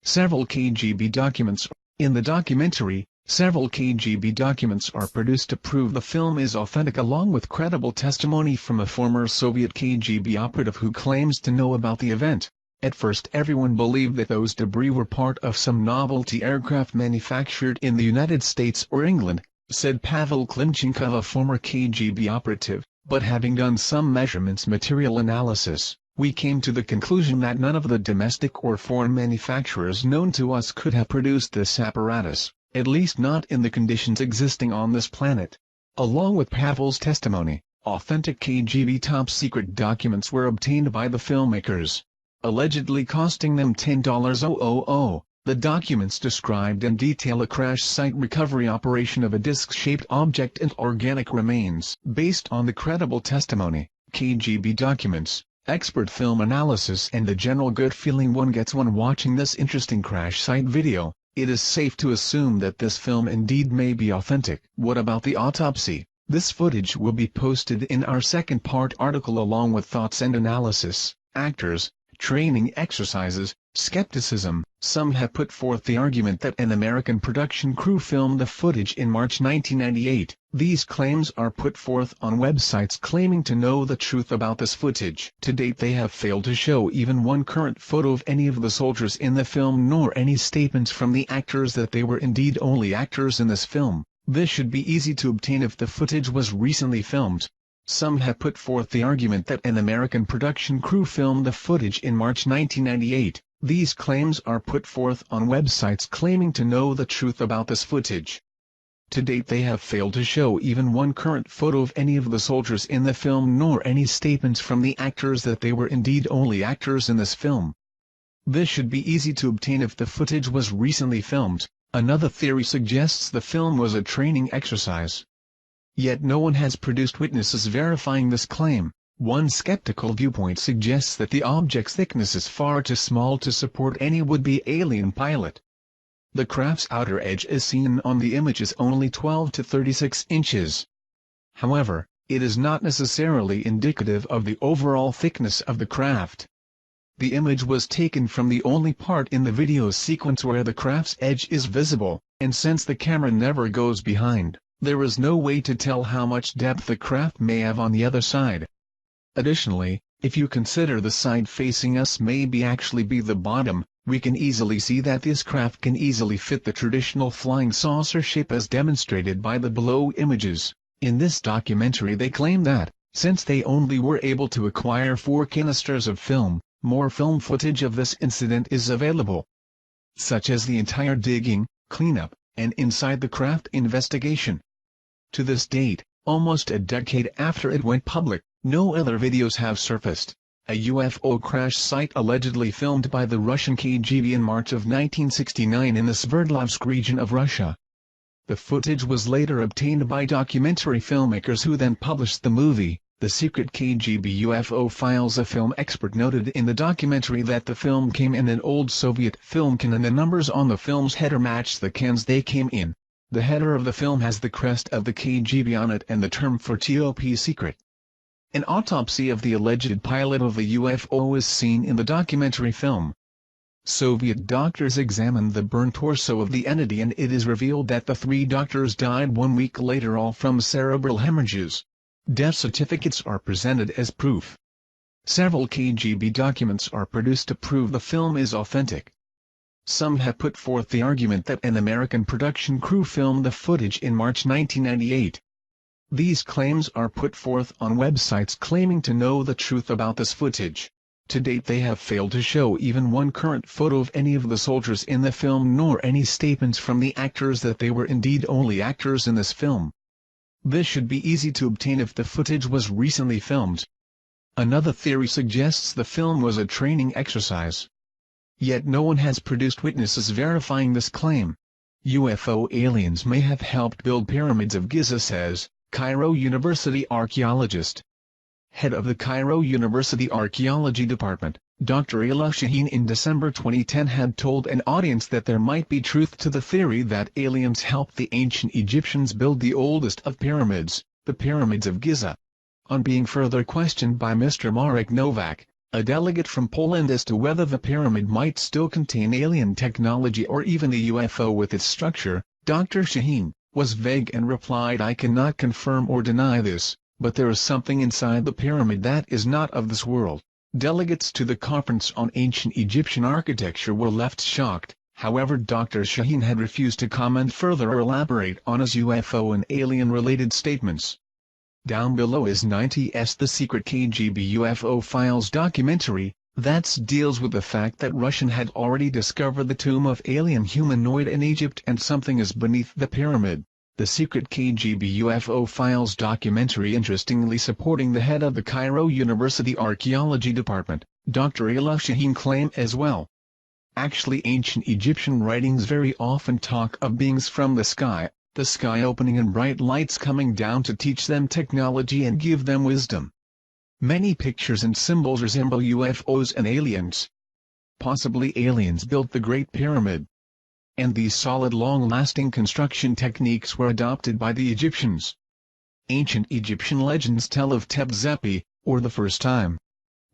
Several KGB documents. In the documentary, several KGB documents are produced to prove the film is authentic, along with credible testimony from a former Soviet KGB operative who claims to know about the event. At first everyone believed that those debris were part of some novelty aircraft manufactured in the United States or England, said Pavel Klimchenkov, a former KGB operative, but having done some measurements material analysis, we came to the conclusion that none of the domestic or foreign manufacturers known to us could have produced this apparatus, at least not in the conditions existing on this planet. Along with Pavel's testimony, authentic KGB top-secret documents were obtained by the filmmakers, allegedly costing them $10,000. The documents described in detail a crash site recovery operation of a disc-shaped object and organic remains. Based on the credible testimony, KGB documents, expert film analysis and the general good feeling one gets when watching this interesting crash site video, it is safe to assume that this film indeed may be authentic. What about the autopsy? This footage will be posted in our second part article along with thoughts and analysis, actors, training exercises, skepticism. Some have put forth the argument that an American production crew filmed the footage in March 1998. These claims are put forth on websites claiming to know the truth about this footage. To date they have failed to show even one current photo of any of the soldiers in the film, nor any statements from the actors that they were indeed only actors in this film. This should be easy to obtain if the footage was recently filmed. Some have put forth the argument that an American production crew filmed the footage in March 1998. These claims are put forth on websites claiming to know the truth about this footage. To date they have failed to show even one current photo of any of the soldiers in the film nor any statements from the actors that they were indeed only actors in this film. This should be easy to obtain if the footage was recently filmed. Another theory suggests the film was a training exercise. Yet no one has produced witnesses verifying this claim. One skeptical viewpoint suggests that the object's thickness is far too small to support any would-be alien pilot. The craft's outer edge as seen on the image is only 12 to 36 inches. However, it is not necessarily indicative of the overall thickness of the craft. The image was taken from the only part in the video sequence where the craft's edge is visible, and since the camera never goes behind, there is no way to tell how much depth the craft may have on the other side. Additionally, if you consider the side facing us may actually be the bottom, we can easily see that this craft can easily fit the traditional flying saucer shape as demonstrated by the below images. In this documentary they claim that, since they only were able to acquire 4 canisters of film, more film footage of this incident is available, such as the entire digging, cleanup, and inside the craft investigation. To this date, almost a decade after it went public, no other videos have surfaced. A UFO crash site allegedly filmed by the Russian KGB in March of 1969 in the Sverdlovsk region of Russia. The footage was later obtained by documentary filmmakers who then published the movie, The Secret KGB UFO Files. A film expert noted in the documentary that the film came in an old Soviet film can and the numbers on the film's header match the cans they came in. The header of the film has the crest of the KGB on it and the term for top secret. An autopsy of the alleged pilot of the UFO is seen in the documentary film. Soviet doctors examined the burnt torso of the entity and it is revealed that the 3 doctors died 1 week later all from cerebral hemorrhages. Death certificates are presented as proof. Several KGB documents are produced to prove the film is authentic. Some have put forth the argument that an American production crew filmed the footage in March 1998. These claims are put forth on websites claiming to know the truth about this footage. To date they have failed to show even one current photo of any of the soldiers in the film nor any statements from the actors that they were indeed only actors in this film. This should be easy to obtain if the footage was recently filmed. Another theory suggests the film was a training exercise. Yet no one has produced witnesses verifying this claim. UFO aliens may have helped build pyramids of Giza, says Cairo University archaeologist. Head of the Cairo University Archaeology Department, Dr. Ayla Shaheen in December 2010 had told an audience that there might be truth to the theory that aliens helped the ancient Egyptians build the oldest of pyramids, the pyramids of Giza. On being further questioned by Mr. Marek Nowak, a delegate from Poland as to whether the pyramid might still contain alien technology or even a UFO with its structure, Dr. Shaheen was vague and replied, "I cannot confirm or deny this, but there is something inside the pyramid that is not of this world." Delegates to the conference on ancient Egyptian architecture were left shocked. However, Dr. Shaheen had refused to comment further or elaborate on his UFO and alien-related statements. Down below is 90's The Secret KGB UFO Files documentary, that deals with the fact that Russian had already discovered the tomb of alien humanoid in Egypt and something is beneath the pyramid. The Secret KGB UFO Files documentary interestingly supporting the head of the Cairo University Archaeology Department, Dr. Ayla Shaheen claim as well. Actually, ancient Egyptian writings very often talk of beings from the sky opening and bright lights coming down to teach them technology and give them wisdom. Many pictures and symbols resemble UFOs and aliens. Possibly aliens built the Great Pyramid. And these solid long-lasting construction techniques were adopted by the Egyptians. Ancient Egyptian legends tell of Tep-Zepi, or the first time.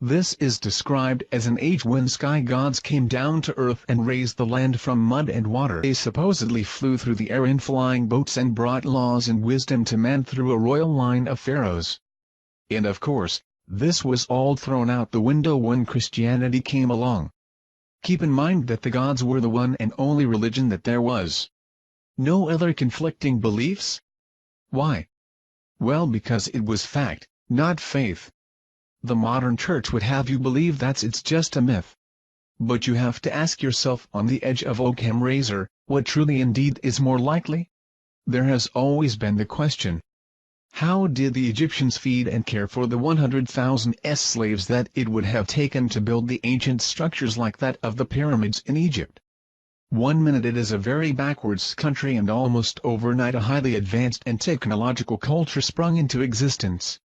This is described as an age when sky gods came down to earth and raised the land from mud and water. They supposedly flew through the air in flying boats and brought laws and wisdom to man through a royal line of pharaohs. And of course, this was all thrown out the window when Christianity came along. Keep in mind that the gods were the one and only religion that there was. No other conflicting beliefs? Why? Well, because it was fact. not faith. The modern church would have you believe it's just a myth. But you have to ask yourself on the edge of Occam razor, what truly indeed is more likely? There has always been the question. How did the Egyptians feed and care for the 100,000 slaves that it would have taken to build the ancient structures like that of the pyramids in Egypt? One minute it is a very backwards country and almost overnight a highly advanced and technological culture sprung into existence.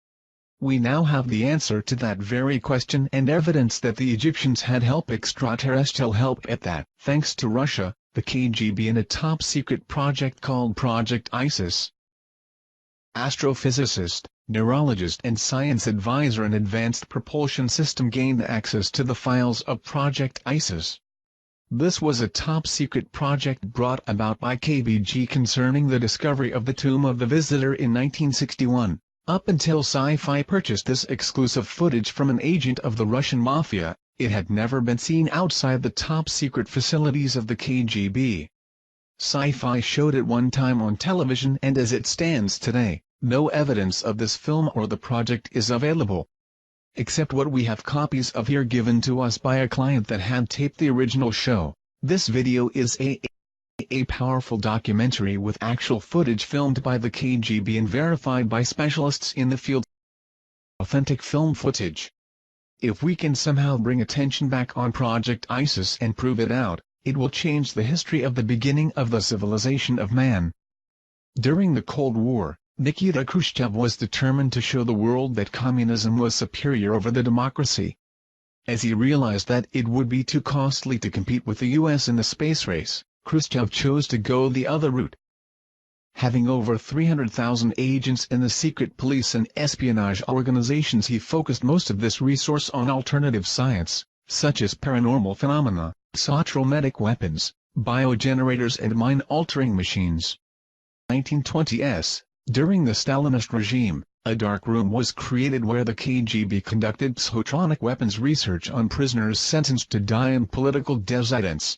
We now have the answer to that very question and evidence that the Egyptians had help, extraterrestrial help at that, thanks to Russia, the KGB, and a top-secret project called Project ISIS. Astrophysicist, neurologist and science advisor in Advanced Propulsion System gained access to the files of Project ISIS. This was a top-secret project brought about by KGB concerning the discovery of the Tomb of the Visitor in 1961. Up until Sci-Fi purchased this exclusive footage from an agent of the Russian Mafia, it had never been seen outside the top-secret facilities of the KGB. Sci-Fi showed it one time on television, and as it stands today, no evidence of this film or the project is available. Except what we have copies of here given to us by a client that had taped the original show. This video is a powerful documentary with actual footage filmed by the KGB and verified by specialists in the field. Authentic film footage. If we can somehow bring attention back on Project ISIS and prove it out, it will change the history of the beginning of the civilization of man. During the Cold War, Nikita Khrushchev was determined to show the world that communism was superior over the democracy. As he realized that it would be too costly to compete with the US in the space race, Khrushchev chose to go the other route. Having over 300,000 agents in the secret police and espionage organizations, he focused most of this resource on alternative science, such as paranormal phenomena, psychotrometic weapons, biogenerators and mind-altering machines. 1920s, during the Stalinist regime, a dark room was created where the KGB conducted psychotronic weapons research on prisoners sentenced to die and political dissidents.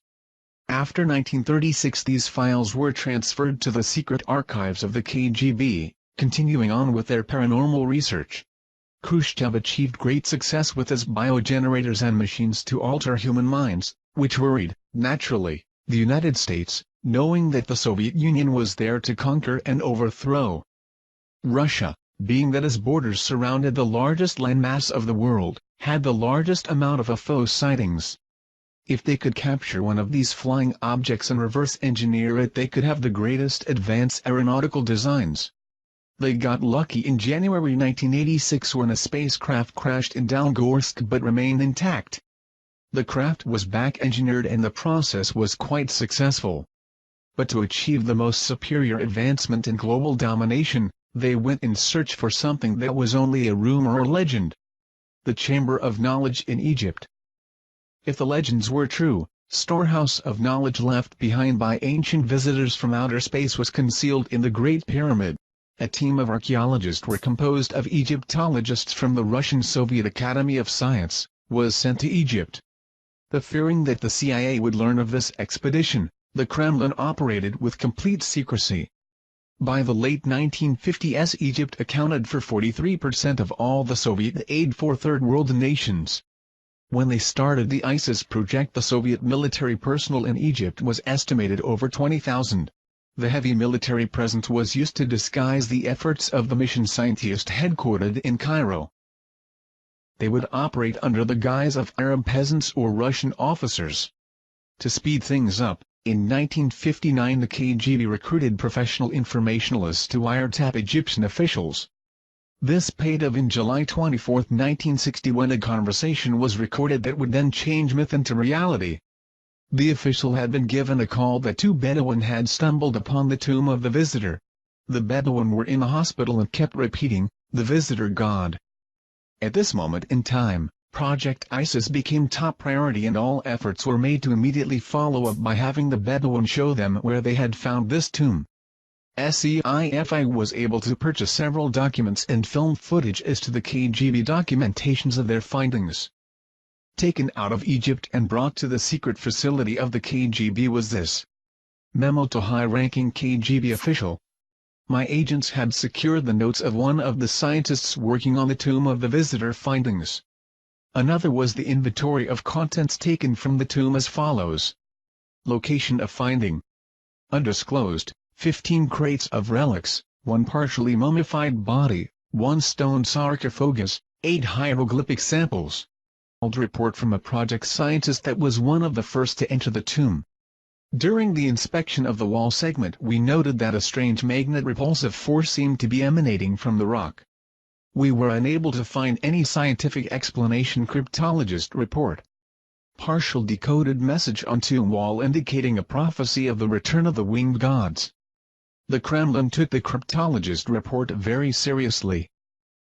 After 1936 these files were transferred to the secret archives of the KGB, continuing on with their paranormal research. Khrushchev achieved great success with his biogenerators and machines to alter human minds, which worried, naturally, the United States, knowing that the Soviet Union was there to conquer and overthrow. Russia, being that its borders surrounded the largest landmass of the world, had the largest amount of UFO sightings. If they could capture one of these flying objects and reverse engineer it, they could have the greatest advanced aeronautical designs. They got lucky in January 1986 when a spacecraft crashed in Dalgorsk but remained intact. The craft was back-engineered and the process was quite successful. But to achieve the most superior advancement in global domination, they went in search for something that was only a rumor or legend. The Chamber of Knowledge in Egypt. If the legends were true, storehouse of knowledge left behind by ancient visitors from outer space was concealed in the Great Pyramid. A team of archaeologists were composed of Egyptologists from the Russian Soviet Academy of Science, was sent to Egypt. The fearing that the CIA would learn of this expedition, the Kremlin operated with complete secrecy. By the late 1950s Egypt accounted for 43% of all the Soviet aid for Third World nations. When they started the ISIS project, the Soviet military personnel in Egypt was estimated over 20,000. The heavy military presence was used to disguise the efforts of the mission scientists headquartered in Cairo. They would operate under the guise of Arab peasants or Russian officers. To speed things up, in 1959 the KGB recruited professional informationalists to wiretap Egyptian officials. This paid off in July 24, 1960 when a conversation was recorded that would then change myth into reality. The official had been given a call that two Bedouin had stumbled upon the Tomb of the Visitor. The Bedouin were in a hospital and kept repeating, "The Visitor God." At this moment in time, Project ISIS became top priority and all efforts were made to immediately follow up by having the Bedouin show them where they had found this tomb. SCIFI was able to purchase several documents and film footage as to the KGB documentations of their findings. Taken out of Egypt and brought to the secret facility of the KGB was this memo to high-ranking KGB official. My agents had secured the notes of one of the scientists working on the tomb of the visitor findings. Another was the inventory of contents taken from the tomb as follows. Location of finding. Undisclosed, 15 crates of relics, 1 partially mummified body, 1 stone sarcophagus, 8 hieroglyphic samples. Old report from a project scientist that was one of the first to enter the tomb. During the inspection of the wall segment we noted that a strange magnet-repulsive force seemed to be emanating from the rock. We were unable to find any scientific explanation. Cryptologist report. Partial decoded message on tomb wall indicating a prophecy of the return of the winged gods. The Kremlin took the cryptologist report very seriously.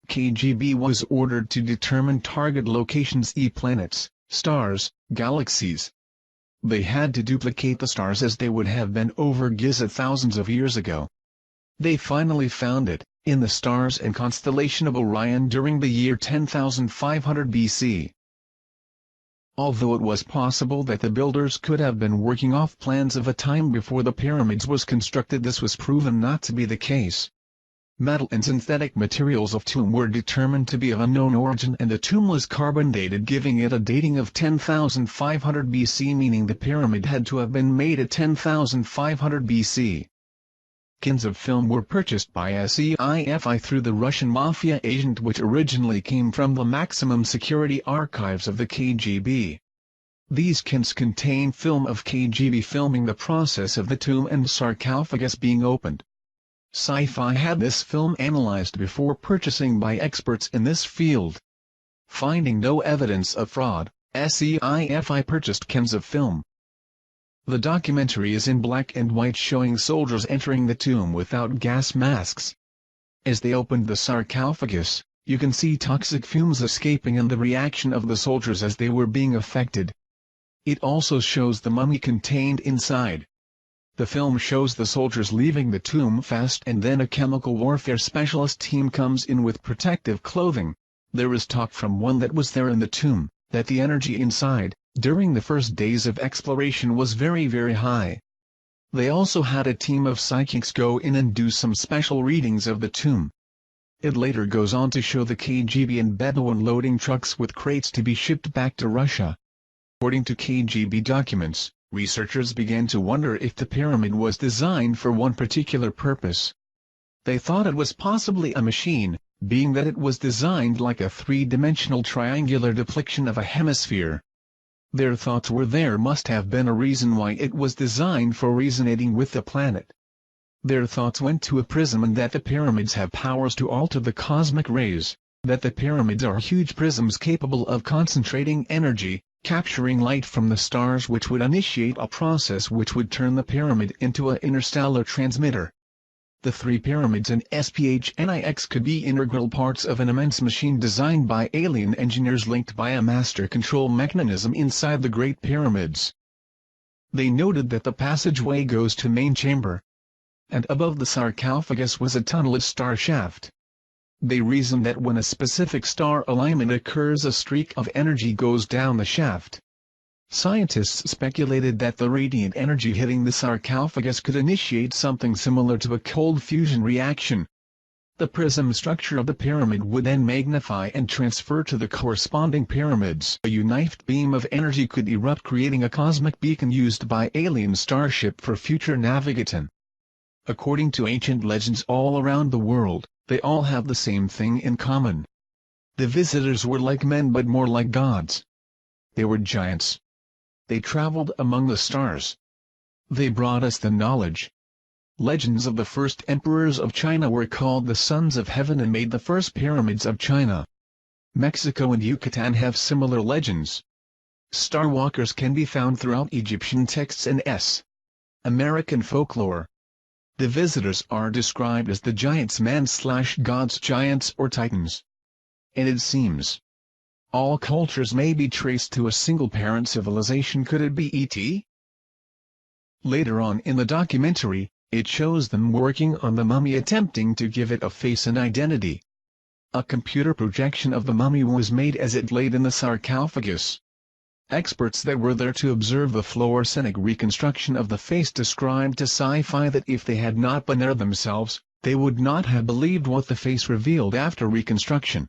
KGB was ordered to determine target locations: planets, stars, galaxies. They had to duplicate the stars as they would have been over Giza thousands of years ago. They finally found it, in the stars and constellation of Orion during the year 10,500 BC. Although it was possible that the builders could have been working off plans of a time before the pyramids was constructed, this was proven not to be the case. Metal and synthetic materials of tomb were determined to be of unknown origin, and the tomb was carbon dated, giving it a dating of 10,500 BC, meaning the pyramid had to have been made at 10,500 BC. Cans of film were purchased by SEIFI through the Russian mafia agent, which originally came from the maximum security archives of the KGB. These cans contain film of KGB filming the process of the tomb and sarcophagus being opened. Sci-Fi had this film analyzed before purchasing by experts in this field. Finding no evidence of fraud, SEIFI purchased cans of film. The documentary is in black and white, showing soldiers entering the tomb without gas masks. As they opened the sarcophagus, you can see toxic fumes escaping and the reaction of the soldiers as they were being affected. It also shows the mummy contained inside. The film shows the soldiers leaving the tomb fast, and then a chemical warfare specialist team comes in with protective clothing. There is talk from one that was there in the tomb, that the energy inside, during the first days of exploration, was very high. They also had a team of psychics go in and do some special readings of the tomb. It later goes on to show the KGB and Bedouin loading trucks with crates to be shipped back to Russia. According to KGB documents, researchers began to wonder if the pyramid was designed for one particular purpose. They thought it was possibly a machine, being that it was designed like a three-dimensional triangular depiction of a hemisphere. Their thoughts were there must have been a reason why it was designed for resonating with the planet. Their thoughts went to a prism, and that the pyramids have powers to alter the cosmic rays, that the pyramids are huge prisms capable of concentrating energy, capturing light from the stars, which would initiate a process which would turn the pyramid into an interstellar transmitter. The three pyramids and SPHNIX could be integral parts of an immense machine designed by alien engineers linked by a master control mechanism inside the Great Pyramids. They noted that the passageway goes to main chamber, and above the sarcophagus was a tunnel star shaft. They reasoned that when a specific star alignment occurs, a streak of energy goes down the shaft. Scientists speculated that the radiant energy hitting the sarcophagus could initiate something similar to a cold fusion reaction. The prism structure of the pyramid would then magnify and transfer to the corresponding pyramids. A united beam of energy could erupt, creating a cosmic beacon used by alien starship for future navigation. According to ancient legends all around the world, they all have the same thing in common. The visitors were like men but more like gods. They were giants. They traveled among the stars. They brought us the knowledge. Legends of the first emperors of China were called the Sons of Heaven and made the first pyramids of China. Mexico and Yucatan have similar legends. Starwalkers can be found throughout Egyptian texts and American folklore. The visitors are described as the giants, man/gods, giants or titans. And it seems all cultures may be traced to a single parent civilization. Could it be ET? Later on in the documentary, it shows them working on the mummy, attempting to give it a face and identity. A computer projection of the mummy was made as it laid in the sarcophagus. Experts that were there to observe the fluorescent reconstruction of the face described to Sci-Fi that if they had not been there themselves, they would not have believed what the face revealed after reconstruction.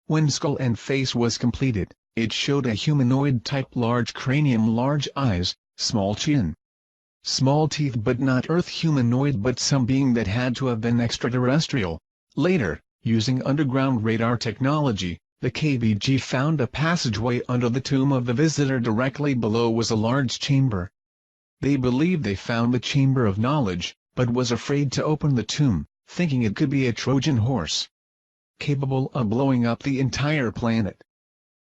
When skull and face was completed, it showed a humanoid type: large cranium, large eyes, small chin, small teeth, but not Earth humanoid, but some being that had to have been extraterrestrial. Later, using underground radar technology, the KBG found a passageway under the tomb of the visitor. Directly below was a large chamber. They believed they found the chamber of knowledge, but was afraid to open the tomb, thinking it could be a Trojan horse capable of blowing up the entire planet.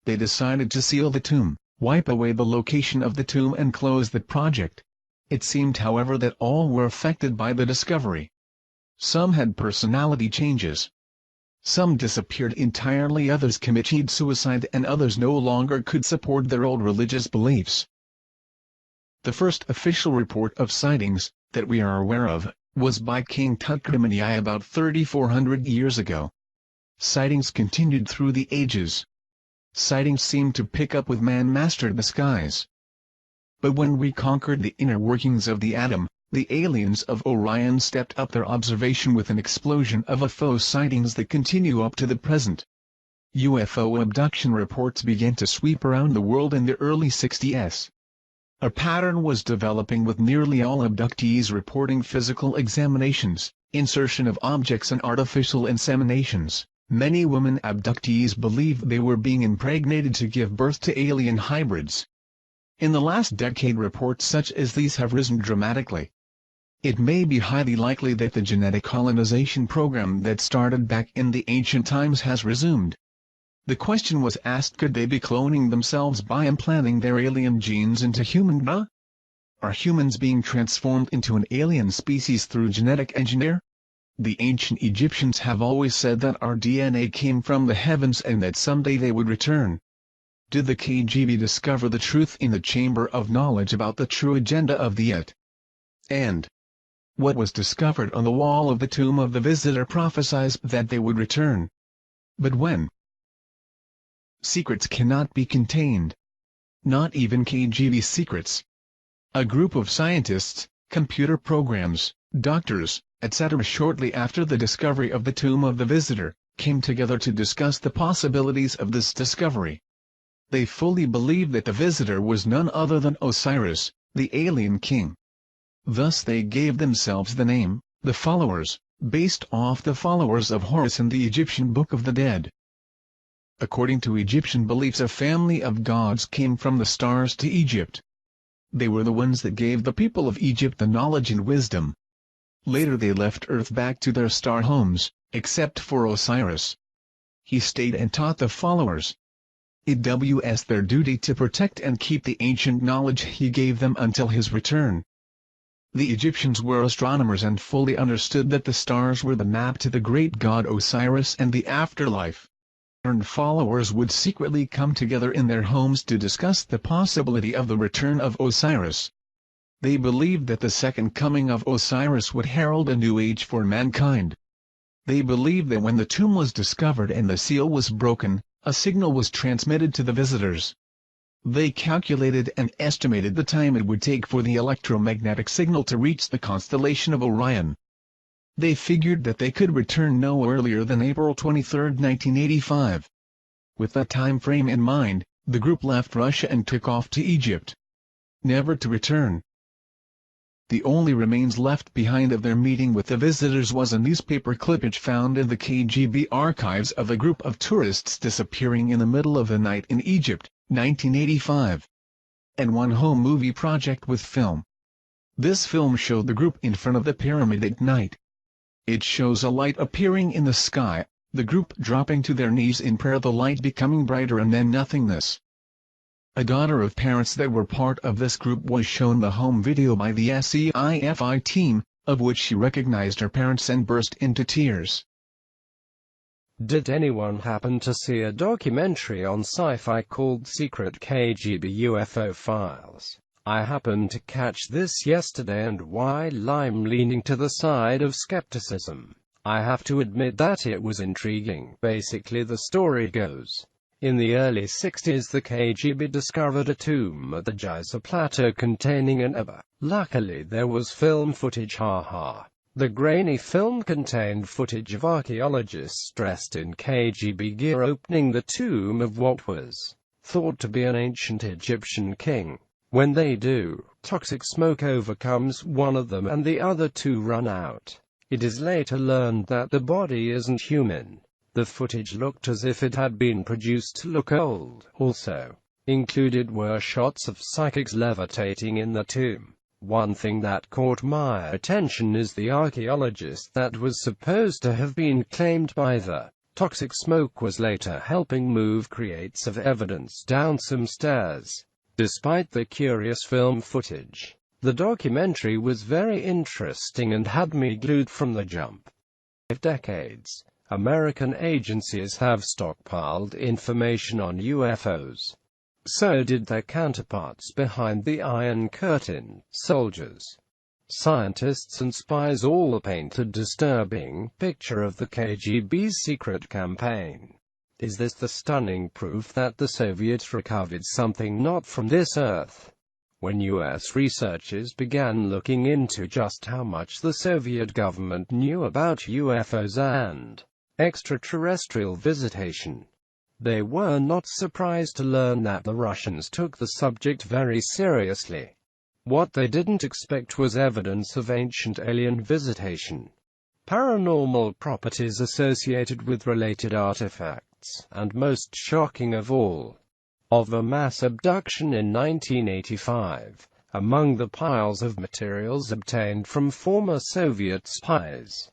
They decided to seal the tomb, wipe away the location of the tomb, and close the project. It seemed, however, that all were affected by the discovery. Some had personality changes. Some disappeared entirely, others committed suicide, and others no longer could support their old religious beliefs. The first official report of sightings, that we are aware of, was by King Tutankhamun about 3,400 years ago. Sightings continued through the ages. Sightings seemed to pick up with man mastered the skies. But when we conquered the inner workings of the atom, the aliens of Orion stepped up their observation with an explosion of UFO sightings that continue up to the present. UFO abduction reports began to sweep around the world in the early 60s. A pattern was developing, with nearly all abductees reporting physical examinations, insertion of objects, and artificial inseminations. Many women abductees believed they were being impregnated to give birth to alien hybrids. In the last decade, reports such as these have risen dramatically. It may be highly likely that the genetic colonization program that started back in the ancient times has resumed. The question was asked, could they be cloning themselves by implanting their alien genes into human DNA? Are humans being transformed into an alien species through genetic engineering? The ancient Egyptians have always said that our DNA came from the heavens and that someday they would return. Did the KGB discover the truth in the Chamber of Knowledge about the true agenda of the Yet? And what was discovered on the wall of the tomb of the visitor prophesies that they would return. But when? Secrets cannot be contained. Not even KGB secrets. A group of scientists, computer programs, doctors, etc., shortly after the discovery of the tomb of the visitor, came together to discuss the possibilities of this discovery. They fully believed that the visitor was none other than Osiris, the alien king. Thus they gave themselves the name, the Followers, based off the followers of Horus in the Egyptian Book of the Dead. According to Egyptian beliefs, a family of gods came from the stars to Egypt. They were the ones that gave the people of Egypt the knowledge and wisdom. Later they left Earth back to their star homes, except for Osiris. He stayed and taught the followers. It was their duty to protect and keep the ancient knowledge he gave them until his return. The Egyptians were astronomers and fully understood that the stars were the map to the great god Osiris and the afterlife. And followers would secretly come together in their homes to discuss the possibility of the return of Osiris. They believed that the second coming of Osiris would herald a new age for mankind. They believed that when the tomb was discovered and the seal was broken, a signal was transmitted to the visitors. They calculated and estimated the time it would take for the electromagnetic signal to reach the constellation of Orion. They figured that they could return no earlier than April 23, 1985. With that time frame in mind, the group left Russia and took off to Egypt, never to return. The only remains left behind of their meeting with the visitors was a newspaper clippage found in the KGB archives of a group of tourists disappearing in the middle of the night in Egypt, 1985. And one home movie project with film. This film showed the group in front of the pyramid at night. It shows a light appearing in the sky, the group dropping to their knees in prayer, the light becoming brighter, and then nothingness. A daughter of parents that were part of this group was shown the home video by the SCIFI team, of which she recognized her parents and burst into tears. Did anyone happen to see a documentary on sci-fi called Secret KGB UFO Files? I happened to catch this yesterday, and while I'm leaning to the side of skepticism, I have to admit that it was intriguing. Basically, the story goes, in the early 60s the KGB discovered a tomb at the Giza Plateau containing an UFO. Luckily there was film footage, haha. The grainy film contained footage of archaeologists dressed in KGB gear opening the tomb of what was thought to be an ancient Egyptian king. When they do, toxic smoke overcomes one of them and the other two run out. It is later learned that the body isn't human. The footage looked as if it had been produced to look old. Also included were shots of psychics levitating in the tomb. One thing that caught my attention is the archaeologist that was supposed to have been claimed by the toxic smoke was later helping move crates of evidence down some stairs. Despite the curious film footage, the documentary was very interesting and had me glued from the jump. For decades, American agencies have stockpiled information on UFOs. So did their counterparts behind the Iron Curtain. Soldiers, scientists and spies all paint a disturbing picture of the KGB's secret campaign. Is this the stunning proof that the Soviets recovered something not from this earth? When US researchers began looking into just how much the Soviet government knew about UFOs and extraterrestrial visitation, they were not surprised to learn that the Russians took the subject very seriously. What they didn't expect was evidence of ancient alien visitation, paranormal properties associated with related artifacts, and most shocking of all, of a mass abduction in 1985, among the piles of materials obtained from former Soviet spies.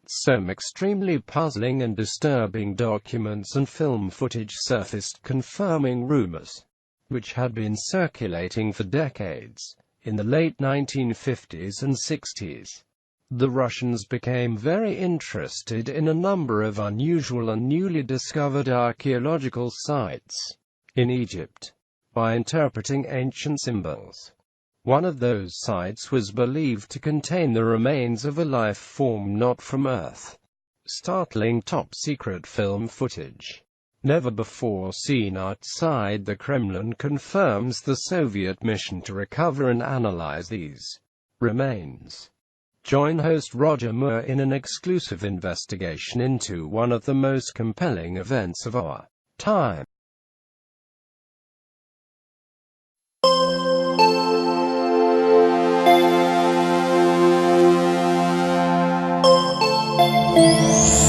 Some extremely puzzling and disturbing documents and film footage surfaced confirming rumors, which had been circulating for decades. In the late 1950s and 60s, the Russians became very interested in a number of unusual and newly discovered archaeological sites in Egypt by interpreting ancient symbols. One of those sites was believed to contain the remains of a life form not from Earth. Startling top-secret film footage, never before seen outside the Kremlin, confirms the Soviet mission to recover and analyze these remains. Join host Roger Moore in an exclusive investigation into one of the most compelling events of our time. Yeah.